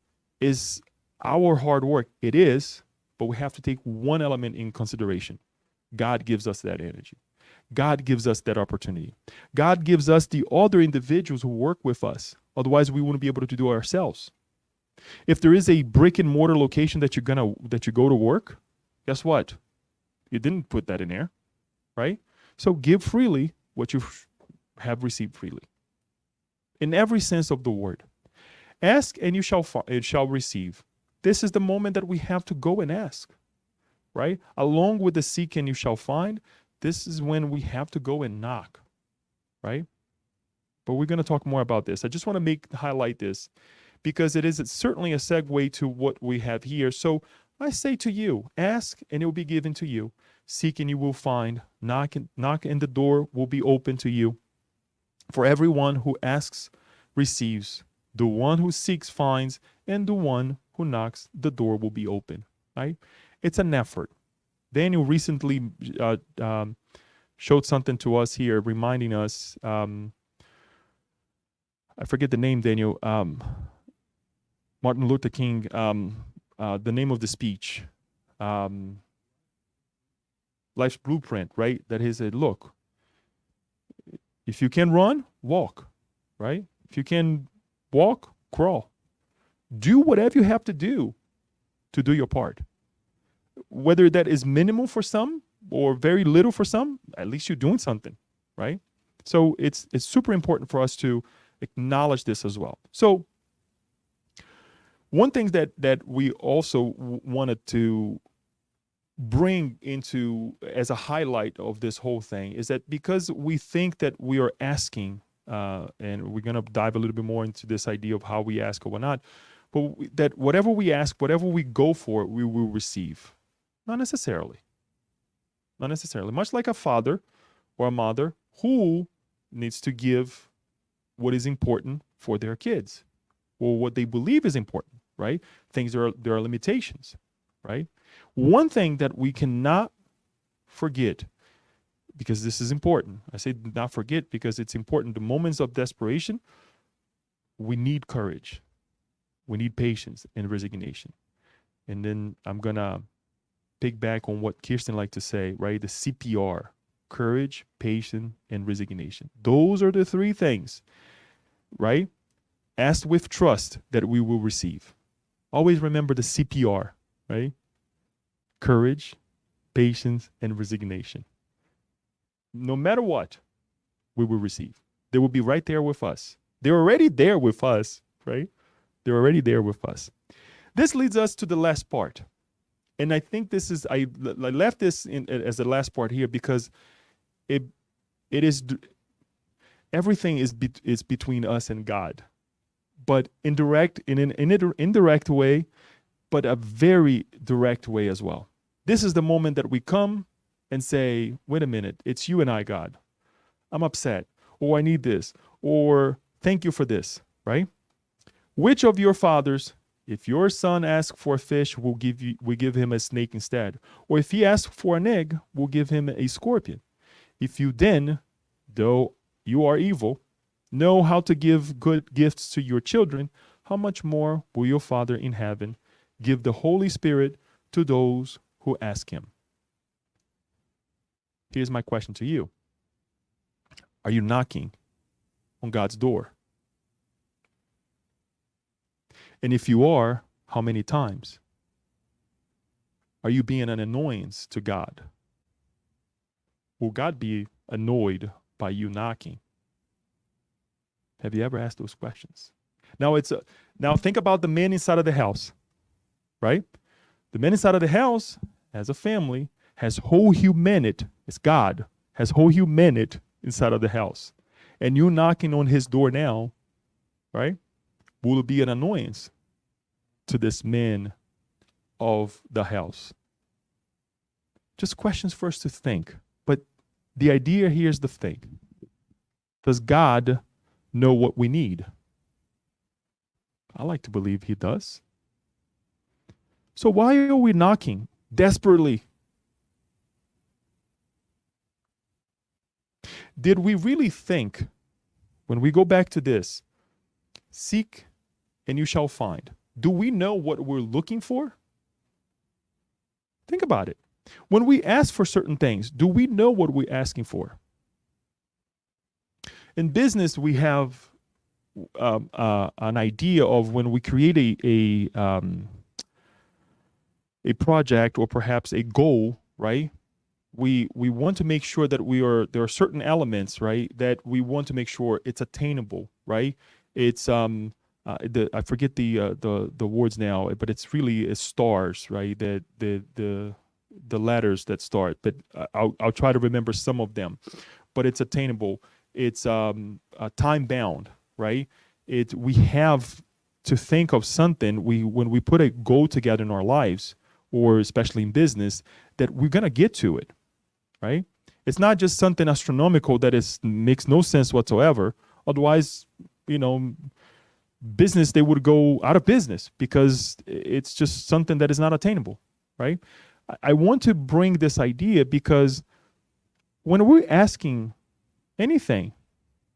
is our hard work. It is, but we have to take one element in consideration. God gives us that energy. God gives us that opportunity. God gives us the other individuals who work with us. Otherwise, we wouldn't be able to do it ourselves. If there is a brick and mortar location that you go to work, guess what? You didn't put that in there, right? So give freely what you have received freely. In every sense of the word. Ask and you shall receive. This is the moment that we have to go and ask, right? Along with the seek and you shall find, this is when we have to go and knock, right? But we're going to talk more about this. I just want to highlight this because it's certainly a segue to what we have here. So I say to you, ask and it will be given to you. Seek and you will find. Knock and the door will be open to you. For everyone who asks, receives. The one who seeks finds, and the one who knocks, the door will be open, right? It's an effort. Daniel recently showed something to us here, reminding us, I forget the name, Daniel, Martin Luther King, the name of the speech, Life's Blueprint, right? That he said, look, if you can run, walk, right? If you can walk, crawl. Do whatever you have to do your part. Whether that is minimal for some or very little for some, at least you're doing something, right? So it's super important for us to acknowledge this as well. So one thing that we also wanted to bring into as a highlight of this whole thing is that because we think that we are asking, and we're going to dive a little bit more into this idea of how we ask or whatnot, but that whatever we ask, whatever we go for, we will receive. Not necessarily. Not necessarily. Much like a father or a mother who needs to give what is important for their kids or what they believe is important, right? There are limitations, right? One thing that we cannot forget, because this is important. I say not forget because it's important. The moments of desperation, we need courage. We need patience and resignation. And then I'm going to pick back on what Kirsten liked to say, right? The CPR, courage, patience, and resignation. Those are the three things, right? Ask with trust that we will receive. Always remember the CPR, right? Courage, patience, and resignation. No matter what, we will receive. They will be right there with us. They're already there with us, right? They're already there with us. This leads us to the last part. And I think I left this as the last part here because it is everything is between us and God, but in an indirect way, but a very direct way as well. This is the moment that we come and say, wait a minute, it's you and I, God. I'm upset, or I need this, or thank you for this, right? Which of your fathers, if your son asks for a fish, will give him a snake instead? Or if he asks for an egg, we'll give him a scorpion. If you then, though you are evil, know how to give good gifts to your children, how much more will your Father in heaven give the Holy Spirit to those who ask him? Here's my question to you. Are you knocking on God's door? And if you are, how many times? Are you being an annoyance to God? Will God be annoyed by you knocking? Have you ever asked those questions? Now think about the man inside of the house, right? The man inside of the house, as a family, has whole humanity. It's God, has whole humanity inside of the house. And you knocking on his door now, right? Will it be an annoyance to this man of the house? Just questions for us to think. But the idea here is the thing. Does God know what we need? I like to believe he does. So why are we knocking desperately? Did we really think, when we go back to this, seek and you shall find? Do we know what we're looking for? Think about it. When we ask for certain things, do we know what we're asking for? In business, we have an idea of when we create a project or perhaps a goal, right? We want to make sure that there are certain elements, right, that we want to make sure it's attainable, right? It's I forget the words now, but it's really stars, right? The letters that start, but I'll try to remember some of them. But it's attainable. It's time bound, right? We have to think of something. When we put a goal together in our lives, or especially in business, that we're gonna get to it, right? It's not just something astronomical that makes no sense whatsoever. Otherwise, business, they would go out of business because it's just something that is not attainable, right? I want to bring this idea because when we're asking anything,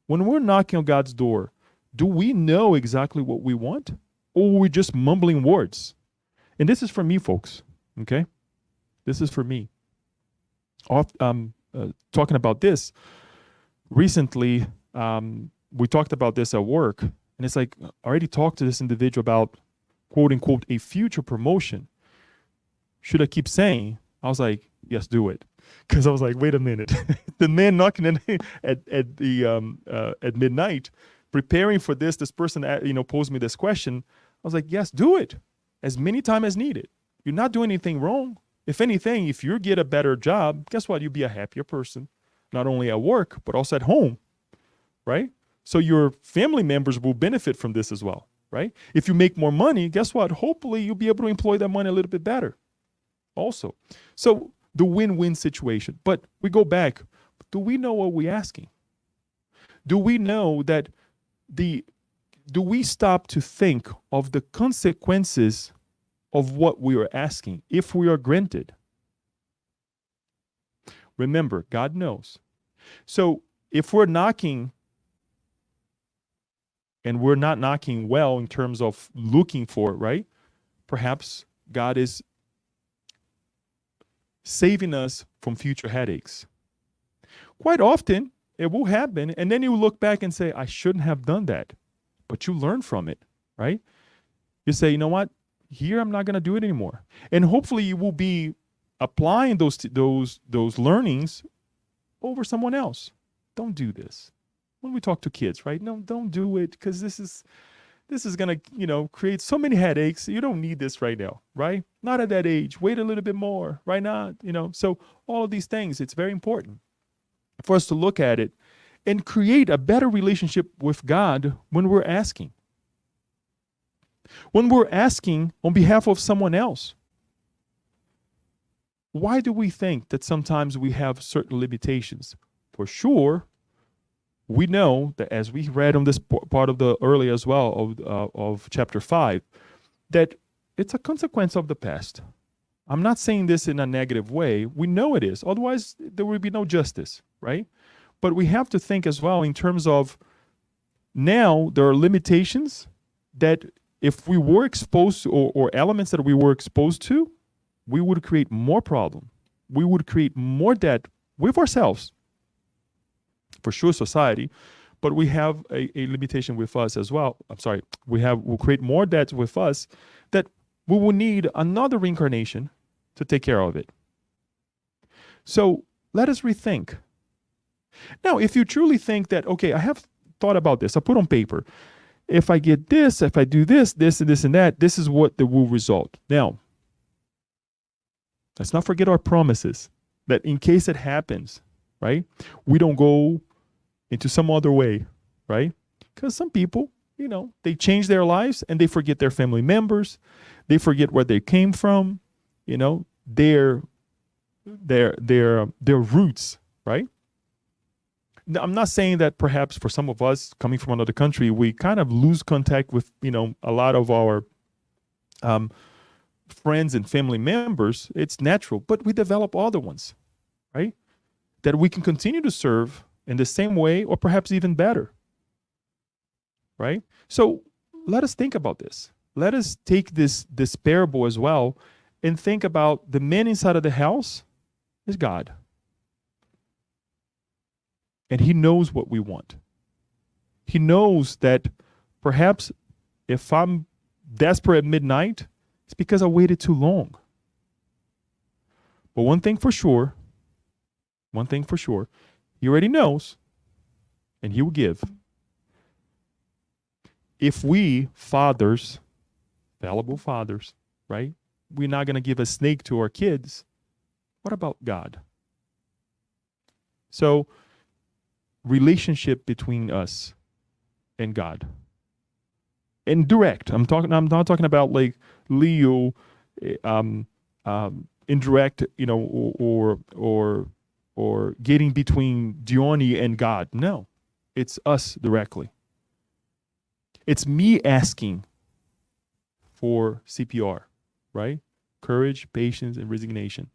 when we're knocking on God's door, do we know exactly what we want? Or are we just mumbling words? And this is for me, folks, okay? This is for me. Talking about this, recently, we talked about this at work, and it's like, I already talked to this individual about, quote unquote, a future promotion. Should I keep saying? I was like, yes, do it. Because I was like, wait a minute. The man knocking at midnight, preparing for this person, posed me this question. I was like, yes, do it as many times as needed. You're not doing anything wrong. If anything, if you get a better job, guess what? You'll be a happier person, not only at work, but also at home, right? So your family members will benefit from this as well, right? If you make more money, guess what? Hopefully you'll be able to employ that money a little bit better also. So the win-win situation. But we go back. Do we know what we're asking? Do we know that do we stop to think of the consequences of what we are asking if we are granted? Remember, God knows. So if we're knocking and we're not knocking well in terms of looking for it, right? Perhaps God is saving us from future headaches. Quite often, it will happen, and then you look back and say, I shouldn't have done that. But you learn from it, right? You say, you know what? Here, I'm not going to do it anymore. And hopefully you will be applying those learnings over someone else. Don't do this. When we talk to kids, right? No, don't do it, because this is going to, create so many headaches. You don't need this right now, right? Not at that age. Wait a little bit more, right? Not, So all of these things, it's very important for us to look at it and create a better relationship with God when we're asking. When we're asking on behalf of someone else. Why do we think that sometimes we have certain limitations? For sure, we know that, as we read on this part of the earlier as well of chapter 5, that it's a consequence of the past. I'm not saying this in a negative way. We know it is. Otherwise, there would be no justice, right? But we have to think as well in terms of now there are limitations that if we were exposed to, or elements that we were exposed to, we would create more problem. We would create more debt with ourselves, for sure society, but we have a limitation with us as well. We'll create more debt with us that we will need another reincarnation to take care of it. So let us rethink. Now, if you truly think that, okay, I have thought about this, I put on paper, if I get this, if I do this, this and this and that, this is what the will result. Now, let's not forget our promises, that in case it happens, right, we don't go into some other way, right? Because some people, they change their lives and they forget their family members, they forget where they came from, their roots, right? Now, I'm not saying that perhaps for some of us coming from another country, we kind of lose contact with, a lot of our friends and family members. It's natural, but we develop other ones, right? That we can continue to serve in the same way or perhaps even better, right? So let us think about this. Let us take this parable as well and think about the man inside of the house is God. And he knows what we want. He knows that perhaps if I'm desperate at midnight, it's because I waited too long. But one thing for sure, he already knows, and he will give. If we fathers, fallible fathers, right, we're not going to give a snake to our kids, what about God? So, relationship between us and God. And direct. I'm not talking about like Leo, indirect, or getting between Dione and God. No, it's us directly. It's me asking for CPR, right? Courage, patience, and resignation.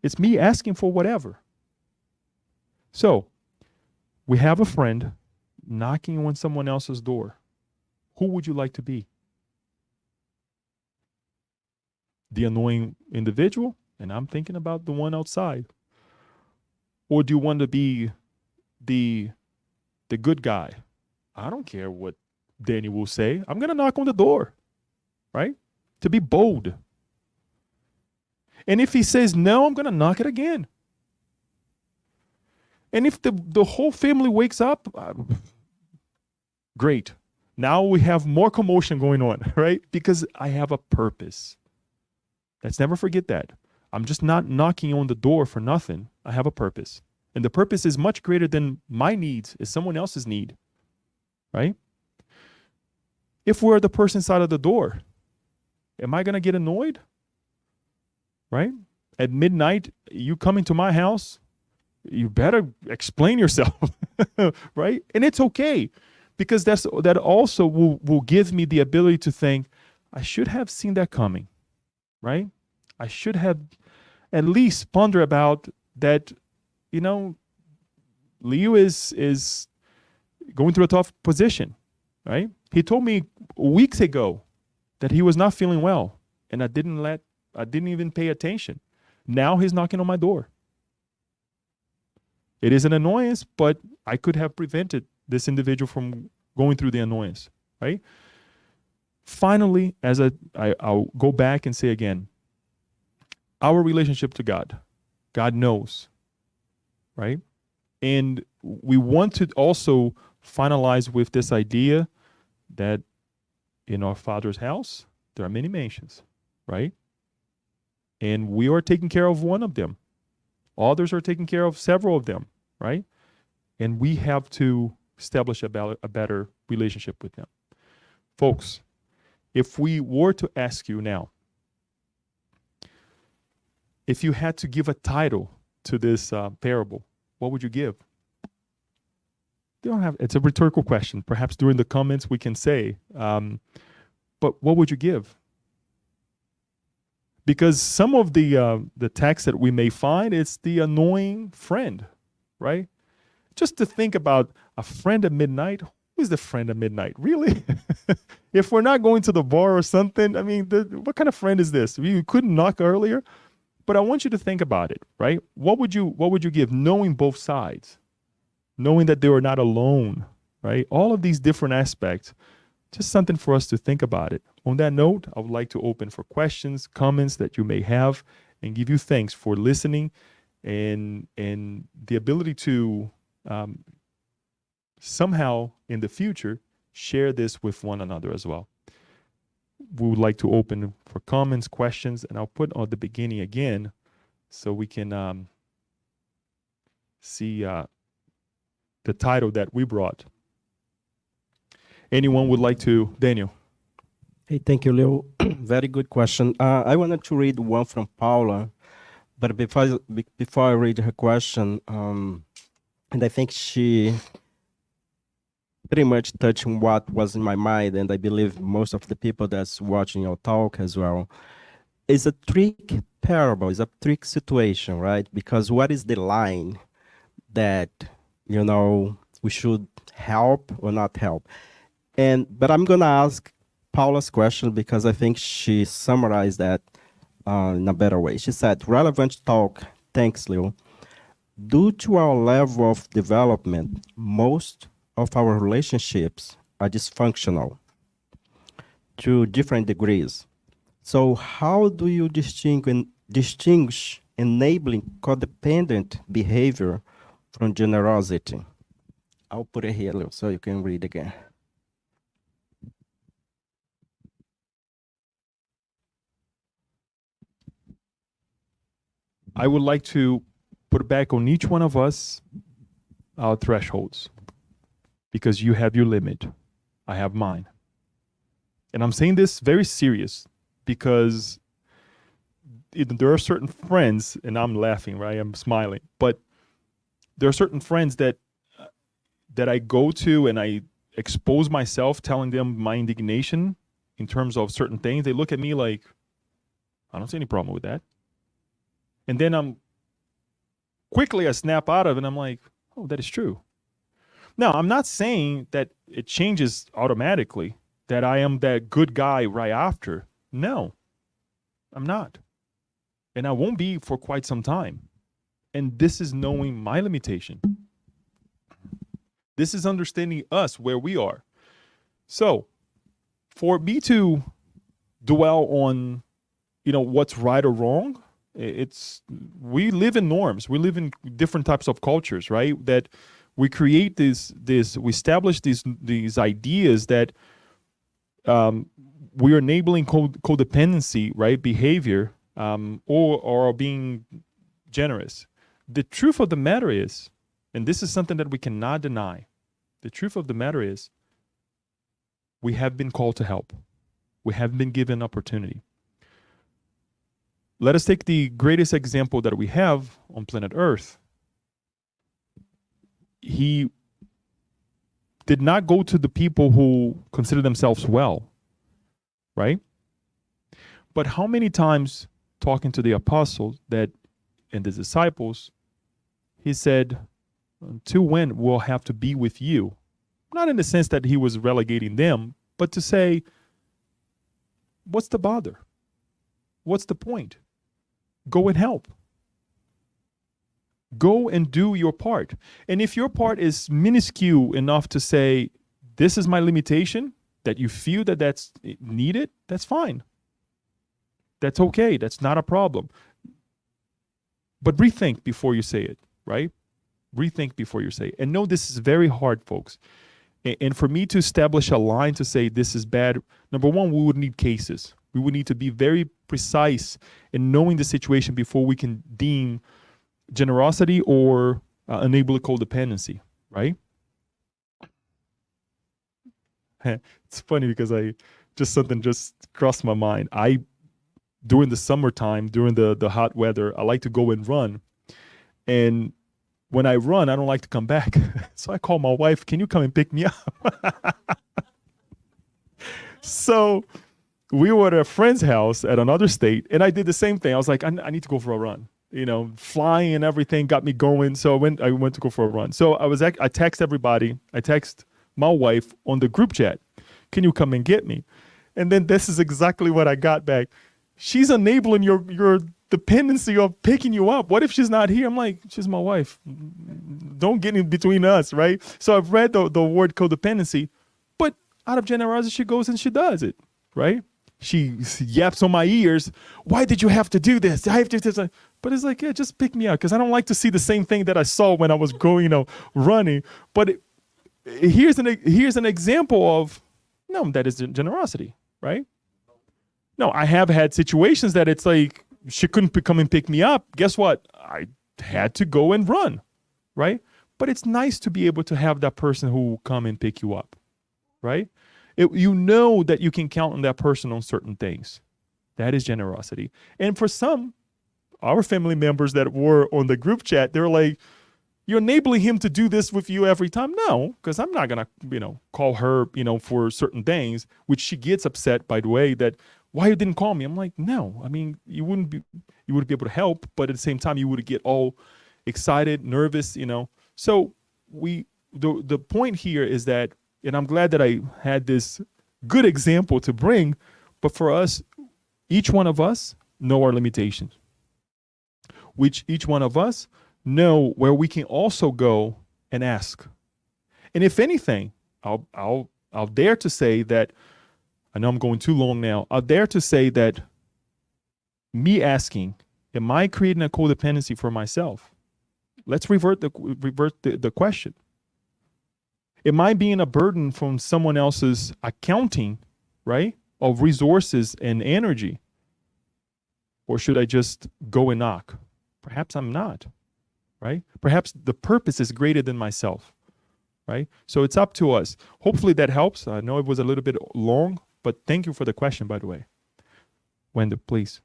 It's me asking for whatever. So, we have a friend knocking on someone else's door. Who would you like to be? The annoying individual? And I'm thinking about the one outside. Or do you want to be the good guy? I don't care what Danny will say. I'm going to knock on the door, right? To be bold. And if he says no, I'm going to knock it again. And if the whole family wakes up, great. Now we have more commotion going on, right? Because I have a purpose. Let's never forget that. I'm just not knocking on the door for nothing. I have a purpose. And the purpose is much greater than my needs, is someone else's need, right? If we're the person inside of the door, am I going to get annoyed? Right? At midnight, you come into my house, you better explain yourself, right? And it's okay, because that also will give me the ability to think, I should have seen that coming, right? I should have at least ponder about that, Leo is going through a tough position, right? He told me weeks ago that he was not feeling well, and I didn't even pay attention. Now he's knocking on my door. It is an annoyance, but I could have prevented this individual from going through the annoyance, right? Finally, I'll go back and say again, our relationship to God, God knows, right? And we want to also finalize with this idea that in our Father's house, there are many mansions, right? And we are taking care of one of them. Others are taking care of several of them, right? And we have to establish a better relationship with them. Folks, if we were to ask you now, if you had to give a title to this parable, what would you give? You don't have. It's a rhetorical question. Perhaps during the comments we can say, but what would you give? Because some of the text that we may find, it's the annoying friend, right? Just to think about a friend at midnight. Who is the friend at midnight? Really? If we're not going to the bar or something, I mean, what kind of friend is this? You couldn't knock earlier, but I want you to think about it, right? What would you give, knowing both sides, knowing that they were not alone, right? All of these different aspects, just something for us to think about it. On that note, I would like to open for questions, comments that you may have, and give you thanks for listening and the ability to somehow in the future share this with one another as well. We would like to open for comments, questions, and I'll put on the beginning again so we can see the title that we brought. Anyone would like to? Daniel. Hey, thank you, Leo. Very good question. I wanted to read one from Paula, but before I read her question, and I think she pretty much touched on what was in my mind, and I believe most of the people that's watching your talk as well. It's a trick parable, it's a trick situation, right? Because what is the line that, we should help or not help? But I'm gonna ask Paula's question because I think she summarized that in a better way. She said, relevant talk. Thanks, Leo. Due to our level of development, most of our relationships are dysfunctional to different degrees. So how do you distinguish enabling codependent behavior from generosity? I'll put it here, Leo, so you can read again. I would like to put back on each one of us our thresholds, because you have your limit. I have mine. And I'm saying this very serious because there are certain friends, and I'm laughing, right? I'm smiling, but there are certain friends that I go to and I expose myself, telling them my indignation in terms of certain things. They look at me like, I don't see any problem with that. And then I snap out of it and I'm like, oh, that is true. Now, I'm not saying that it changes automatically, that I am that good guy right after. No, I'm not. And I won't be for quite some time. And this is knowing my limitation. This is understanding us, where we are. So for me to dwell on, what's right or wrong, we live in norms. We live in different types of cultures, right? That we create we establish these ideas that we're enabling codependency, right? Behavior, or being generous. The truth of the matter is, and this is something that we cannot deny, the truth of the matter is, we have been called to help. We have been given opportunity. Let us take the greatest example that we have on planet Earth. He did not go to the people who consider themselves well, right? But how many times, talking to the apostles and the disciples, he said, until when we'll have to be with you? Not in the sense that he was relegating them, but to say, what's the bother? What's the point? Go and help. Go and do your part. And if your part is minuscule enough to say, this is my limitation, that you feel that that's needed, that's fine. That's okay. That's not a problem. But rethink before you say it, right? Rethink before you say it. And know this is very hard, folks. And for me to establish a line to say this is bad, number one, we would need cases. We would need to be very precise in knowing the situation before we can deem generosity or enable codependency, right? It's funny because something just crossed my mind. During the summertime, during the hot weather, I like to go and run. And when I run, I don't like to come back. So I call my wife, can you come and pick me up? So we were at a friend's house at another state, and I did the same thing. I was like, I need to go for a run. Flying and everything got me going. So I went to go for a run. So I text everybody. I text my wife on the group chat, can you come and get me? And then this is exactly what I got back. She's enabling your dependency of picking you up. What if she's not here? I'm like, she's my wife. Don't get in between us, right? So I've read the word codependency, but out of generosity, she goes and she does it, right? She yaps on my ears. Why did you have to do this? I have to do this. But it's like, yeah, just pick me up, because I don't like to see the same thing that I saw when I was going, running. But here's an example of, no, that is generosity, right? No, I have had situations that it's like, she couldn't come and pick me up. Guess what? I had to go and run, right? But it's nice to be able to have that person who will come and pick you up, right? You know that you can count on that person on certain things. That is generosity. And for some, our family members that were on the group chat, they're like, you're enabling him to do this with you every time. No, because I'm not going to, call her, for certain things, which she gets upset, by the way, that why you didn't call me? I'm like, no, I mean, you wouldn't be able to help, but at the same time, you would get all excited, nervous, So the point here is that, and I'm glad that I had this good example to bring, but for us, each one of us know our limitations. Which each one of us know where we can also go and ask. And if anything, I'll dare to say that, I know I'm going too long now, I'll dare to say that me asking, am I creating a codependency for myself? Let's revert the question. Am I being a burden from someone else's accounting, right, of resources and energy? Or should I just go and knock? Perhaps I'm not, right? Perhaps the purpose is greater than myself, right? So it's up to us. Hopefully that helps. I know it was a little bit long, but thank you for the question, by the way. Wendell, please.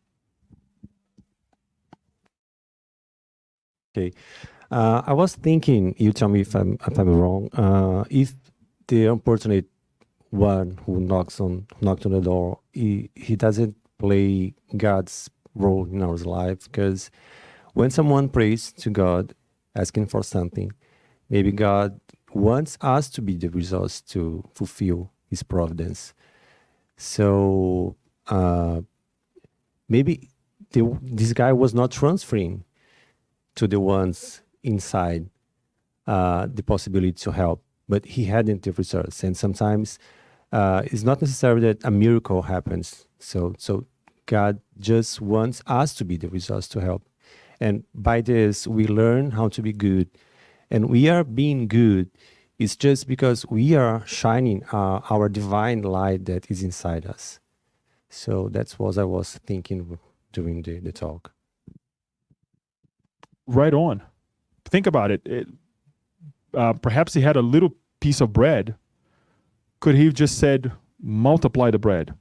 Okay. I was thinking, you tell me if I'm wrong, if the unfortunate one who knocked on the door, he doesn't play God's role in our life, because when someone prays to God asking for something, maybe God wants us to be the resource to fulfill his providence. So maybe this guy was not transferring to the ones inside the possibility to help, but he hadn't the resource. And sometimes it's not necessary that a miracle happens. So God just wants us to be the resource to help. And by this, we learn how to be good. And we are being good. It's just because we are shining our divine light that is inside us. So that's what I was thinking during the talk. Right on. Think about it. Perhaps he had a little piece of bread. Could he have just said, multiply the bread?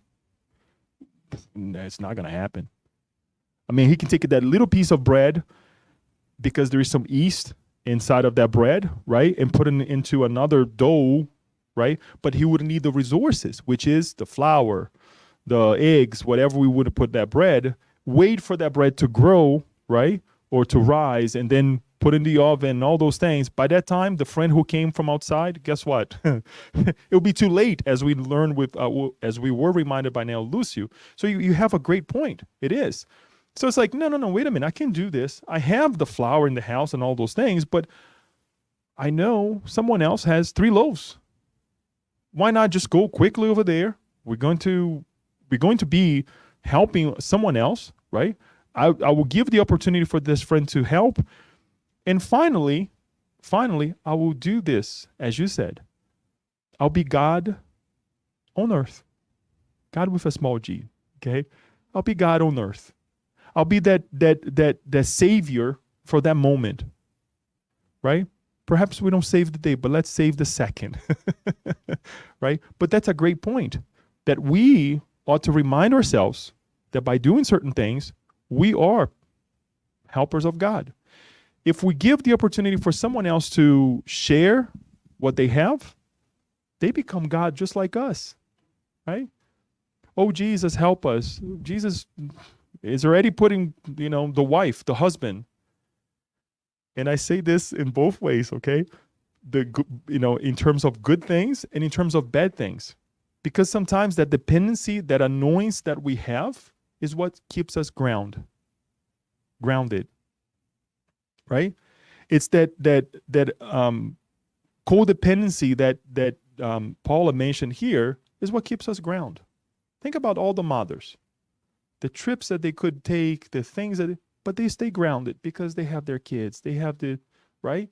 It's not going to happen. I mean, he can take that little piece of bread because there is some yeast inside of that bread, right? And put it into another dough, right? But he would need the resources, which is the flour, the eggs, whatever we would have put that bread, wait for that bread to grow, right? Or to rise, and then put in the oven and all those things. By that time, the friend who came from outside, guess what? It'll be too late, as we learned with, as we were reminded by now, Lucio. So you have a great point. It is. So it's like, no, wait a minute. I can do this. I have the flour in the house and all those things, but I know someone else has 3 loaves. Why not just go quickly over there? We're going to be helping someone else, right? I will give the opportunity for this friend to help. And finally, I will do this, as you said. I'll be God on earth. God with a small g, okay? I'll be God on earth. I'll be that savior for that moment, right? Perhaps we don't save the day, but let's save the second, right? But that's a great point, that we ought to remind ourselves that by doing certain things, we are helpers of God. If we give the opportunity for someone else to share what they have, they become God just like us, right? Oh, Jesus, help us. Jesus is already putting, the wife, the husband. And I say this in both ways, okay? In terms of good things and in terms of bad things. Because sometimes that dependency, that annoyance that we have is what keeps us grounded, right? It's that codependency that Paula mentioned here is what keeps us grounded. Think about all the mothers, the trips that they could take, the things but they stay grounded because they have their kids. They have right?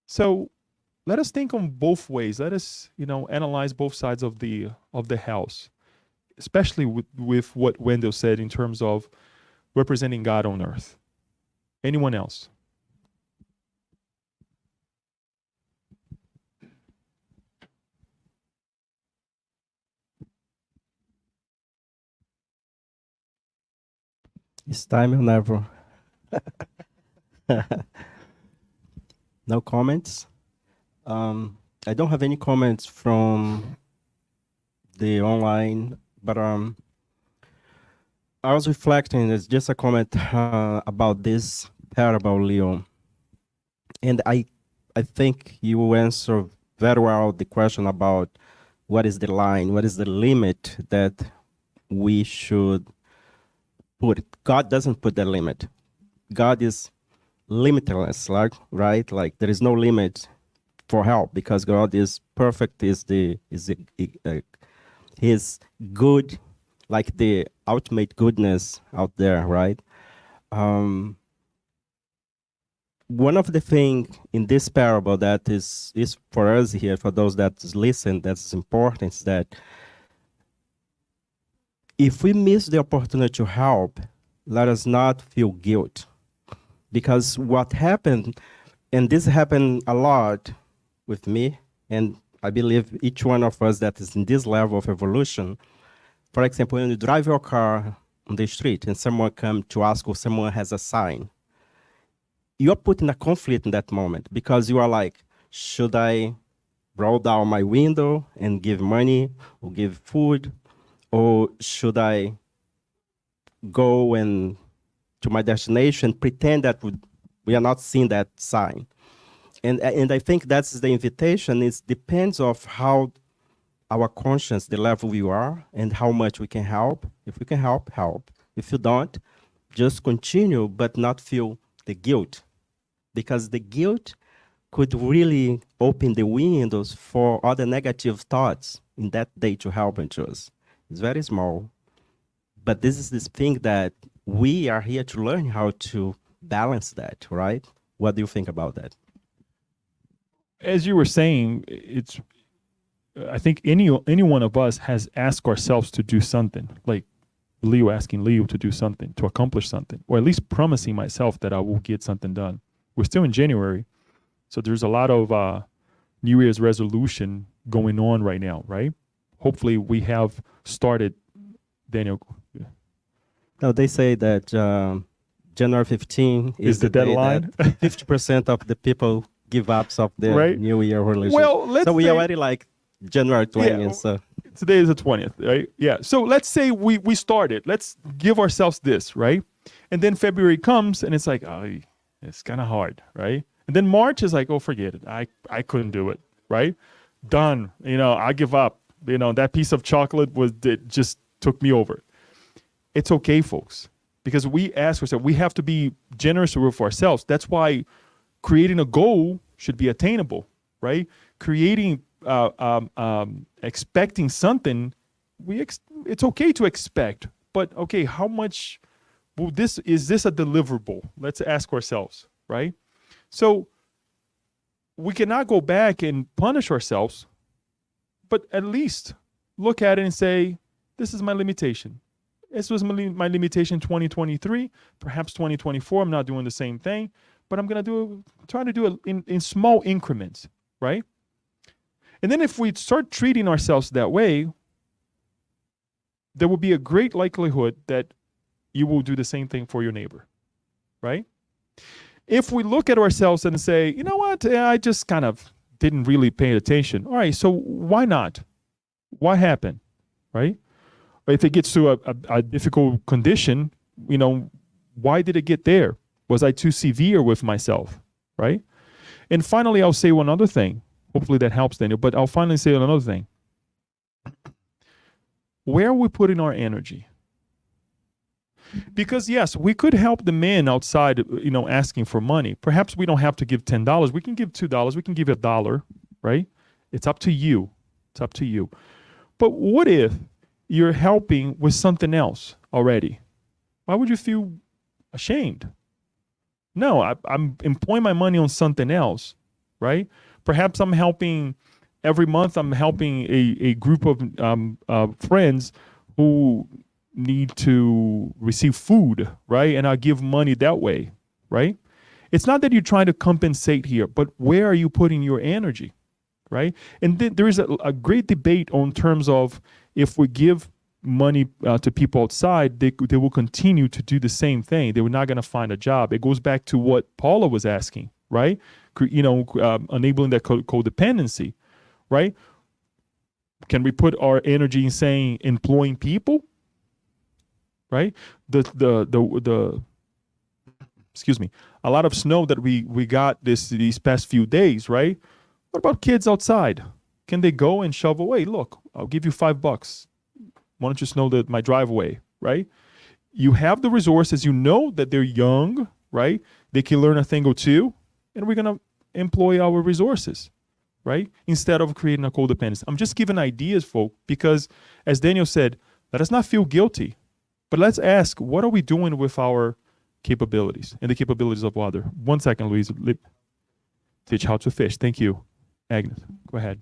So let us think on both ways. Let us, analyze both sides of the house, especially with what Wendell said in terms of representing God on earth. Anyone else? This time or never. No comments. I don't have any comments from the online, but I was reflecting. It's just a comment about this parable, Leo, and I think you answer very well the question about what is the line, what is the limit that we should put. God doesn't put the limit. God is limitless, like, right? Like there is no limit for help because God is perfect, He's good, like the ultimate goodness out there, right? One of the things in this parable that is for us here, for those that listen, that's important, is that if we miss the opportunity to help, let us not feel guilt. Because what happened, and this happened a lot with me, and I believe each one of us that is in this level of evolution, for example, when you drive your car on the street and someone comes to ask or someone has a sign, you're put in a conflict in that moment because you are like, should I roll down my window and give money or give food? Or should I go and to my destination, pretend that we are not seeing that sign? And I think that's the invitation. It depends of how our conscience, the level we are, and how much we can help. If we can help, help. If you don't, just continue, but not feel the guilt. Because the guilt could really open the windows for other negative thoughts in that day to help into us. It's very small. But this is this thing that we are here to learn how to balance that, right? What do you think about that? As you were saying, I think any one of us has asked ourselves to do something, like Leo asking Leo to do something, to accomplish something, or at least promising myself that I will get something done. We're still in January, so there's a lot of New Year's resolution going on right now, right? Hopefully we have started, Daniel. No, they say that January 15 is the deadline. 50% of the people give up of their Right. New Year resolution. Well, so we already like January 20th. Yeah, So today is the 20th, right? Yeah. So let's say we started. Let's give ourselves this, right? And then February comes and it's like, oh, it's kind of hard, right? And then March is like, oh, forget it. I couldn't do it, right? Done. I give up. That piece of chocolate it just took me over. It's okay, folks, because we ask ourselves, we have to be generous with ourselves. That's why creating a goal should be attainable, right? Creating, expecting something, it's okay to expect, but okay, how much is this a deliverable? Let's ask ourselves, right? So we cannot go back and punish ourselves, but at least look at it and say, this is my limitation. This was my limitation 2023, perhaps 2024. I'm not doing the same thing, but I'm going to try to do it in small increments, right? And then if we start treating ourselves that way, there will be a great likelihood that you will do the same thing for your neighbor, right? If we look at ourselves and say, you know what, I just kind of didn't really pay attention. All right, so why not? What happened, right? Or if it gets to a difficult condition, why did it get there? Was I too severe with myself, right? And finally, I'll say one other thing. Hopefully that helps, Daniel, but I'll finally say another thing. Where are we putting our energy? Because yes, we could help the men outside, asking for money. Perhaps we don't have to give $10. We can give $2. We can give $1, right? It's up to you. It's up to you. But what if you're helping with something else already? Why would you feel ashamed? No, I'm employing my money on something else, right? Perhaps I'm helping every month. I'm helping a group of friends who need to receive food, right? And I give money that way, right? It's not that you're trying to compensate here, but where are you putting your energy, right? And there is a great debate on terms of if we give money to people outside, they will continue to do the same thing. They were not going to find a job. It goes back to what Paula was asking, right? Enabling that codependency, right? Can we put our energy in saying employing people? Right? Excuse me, a lot of snow that we got these past few days, right? What about kids outside? can they go and shove away? Look, I'll give you $5. Why don't you snow my driveway, right? You have the resources. You know that they're young, right? They can learn a thing or two, and we're going to employ our resources, right? Instead of creating a codependence. I'm just giving ideas, folks, because as Daniel said, let us not feel guilty, but let's ask, what are we doing with our capabilities and the capabilities of other? 1 second, Louise. Teach how to fish. Thank you. Agnes, go ahead.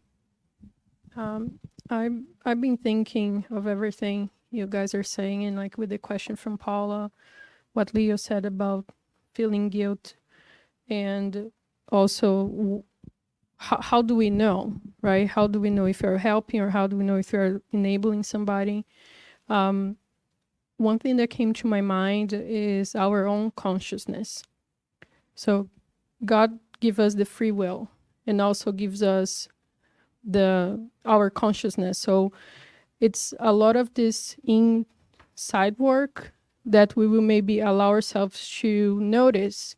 I've been thinking of everything you guys are saying, and like with the question from Paula, what Leo said about feeling guilt, and also how do we know, right? How do we know if you're helping, or how do we know if you're enabling somebody? One thing that came to my mind is our own consciousness. So God gives us the free will, and also gives us our consciousness. So it's a lot of this inside work that we will maybe allow ourselves to notice.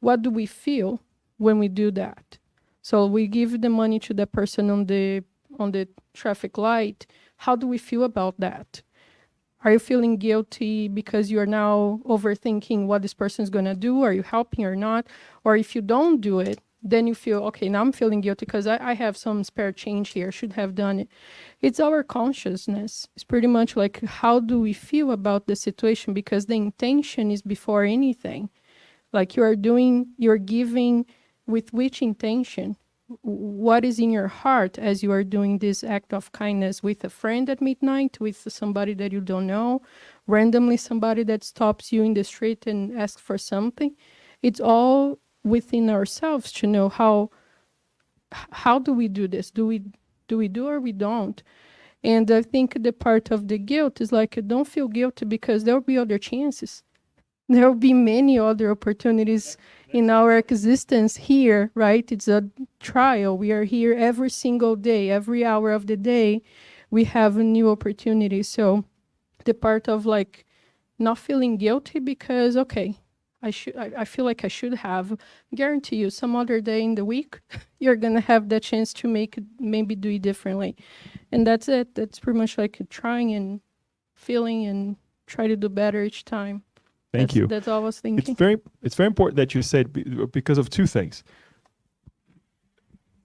What do we feel when we do that? So we give the money to the person on the traffic light. How do we feel about that? Are you feeling guilty because you are now overthinking what this person is going to do? Are you helping or not? Or if you don't do it, then you feel, okay, now I'm feeling guilty because I have some spare change here. I should have done it. It's our consciousness. It's pretty much like, how do we feel about the situation? Because the intention is before anything. Like you're giving with which intention? What is in your heart as you are doing this act of kindness with a friend at midnight, with somebody that you don't know, randomly somebody that stops you in the street and asks for something? It's all within ourselves to know how do we do this? Do we do or we don't? And I think the part of the guilt is like, don't feel guilty because there will be other chances. There will be many other opportunities in our existence here, right? It's a trial. We are here every single day, every hour of the day, we have a new opportunity. So the part of like not feeling guilty because, okay, I feel like I should have, guarantee you some other day in the week, you're going to have the chance to maybe do it differently. And that's it. That's pretty much like trying and feeling and try to do better each time. Thank you. That's all I was thinking. It's very important that you said, because of two things.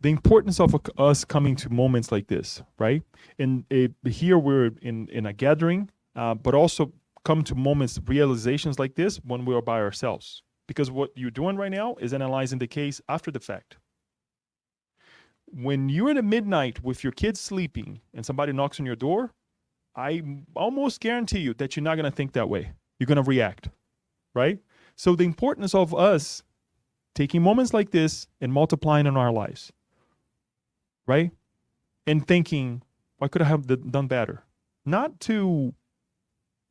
The importance of us coming to moments like this, right? And here we're in a gathering, but also come to moments, realizations like this when we are by ourselves. Because what you're doing right now is analyzing the case after the fact. When you're at midnight with your kids sleeping and somebody knocks on your door, I almost guarantee you that you're not going to think that way. You're going to react, right? So the importance of us taking moments like this and multiplying in our lives, right? And thinking, what could I have done better? Not to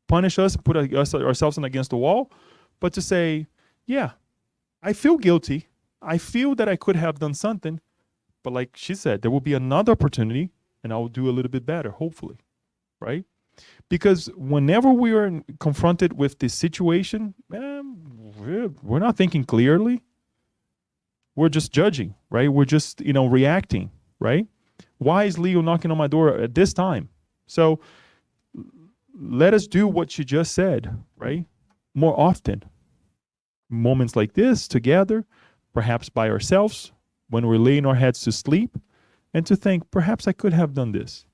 punish us, put ourselves against the wall, but to say, yeah, I feel guilty. I feel that I could have done something, but like she said, there will be another opportunity and I'll do a little bit better, hopefully, right? Because whenever we are confronted with this situation, we're not thinking clearly. We're just judging, right? We're just, reacting, right? Why is Leo knocking on my door at this time? So let us do what you just said, right? More often. Moments like this together, perhaps by ourselves, when we're laying our heads to sleep, and to think, perhaps I could have done this.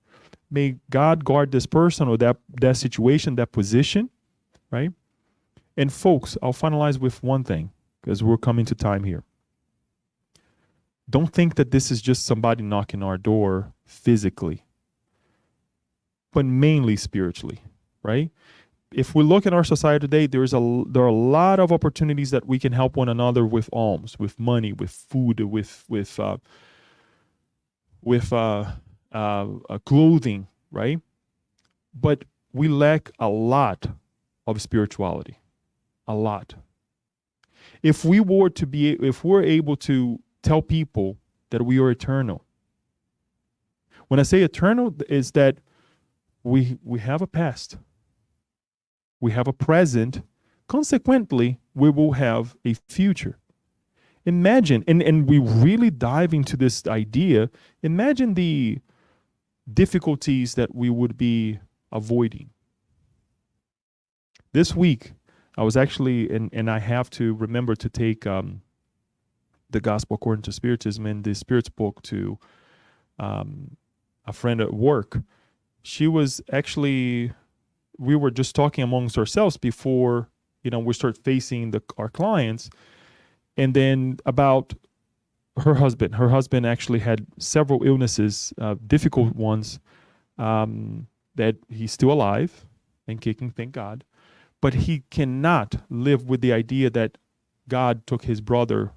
May God guard this person or that situation, that position, right? And folks, I'll finalize with one thing, because we're coming to time here. Don't think that this is just somebody knocking our door physically, but mainly spiritually, right? If we look at our society today, there are a lot of opportunities that we can help one another with alms, with money, with food, with clothing, right? But we lack a lot of spirituality, a lot. If we're able to tell people that we are eternal, when I say eternal, is that we have a past, we have a present, consequently, we will have a future. Imagine, and we really dive into this idea, imagine the difficulties that we would be avoiding. This week, I was actually, and I have to remember to take the Gospel According to Spiritism and the Spirit's book to a friend at work. She was actually, we were just talking amongst ourselves before, we start facing our clients. And then about her husband. Her husband actually had several illnesses, difficult ones, that he's still alive and kicking, thank God. But he cannot live with the idea that God took his brother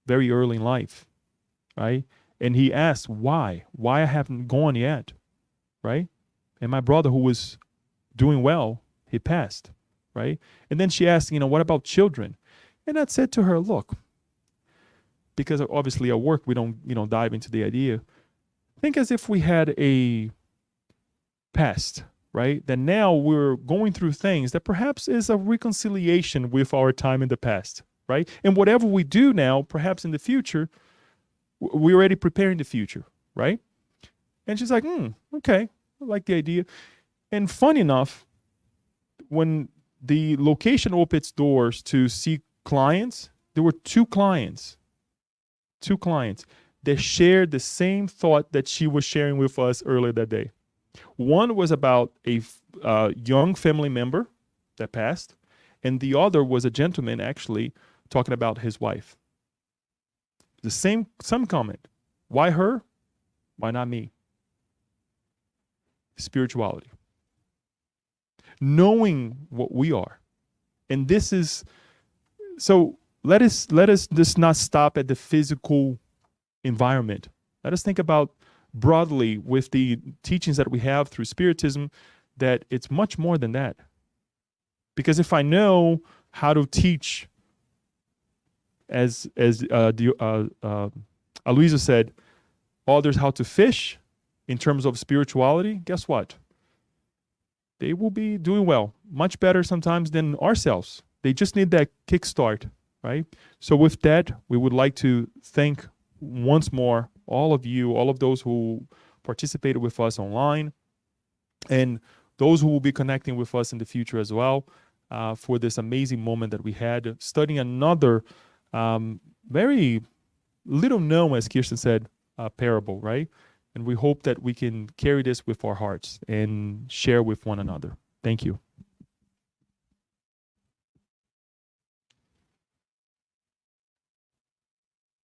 very early in life, right? And he asked, why? Why I haven't gone yet, right? And my brother, who was doing well, he passed, right? And then she asked, what about children? And I said to her, look, because obviously at work we don't, dive into the idea. Think as if we had a past, right? That now we're going through things that perhaps is a reconciliation with our time in the past, right? And whatever we do now, perhaps in the future, we're already preparing the future, right? And she's like, okay, I like the idea. And funny enough, when the location opened its doors to see clients, there were two clients that shared the same thought that she was sharing with us earlier that day. One was about a young family member that passed, and the other was a gentleman actually talking about his wife. Some comment. Why her? Why not me? Spirituality. Knowing what we are. And this is, so let us just not stop at the physical environment. Let us think about broadly with the teachings that we have through Spiritism, that it's much more than that. Because if I know how to teach, as Aloysia said, others how to fish in terms of spirituality, guess what? They will be doing well, much better sometimes than ourselves. They just need that kickstart, right? So with that, we would like to thank once more all of you, all of those who participated with us online, and those who will be connecting with us in the future as well, for this amazing moment that we had studying another very little known, as Kirsten said, parable, right? And we hope that we can carry this with our hearts and share with one another. Thank you.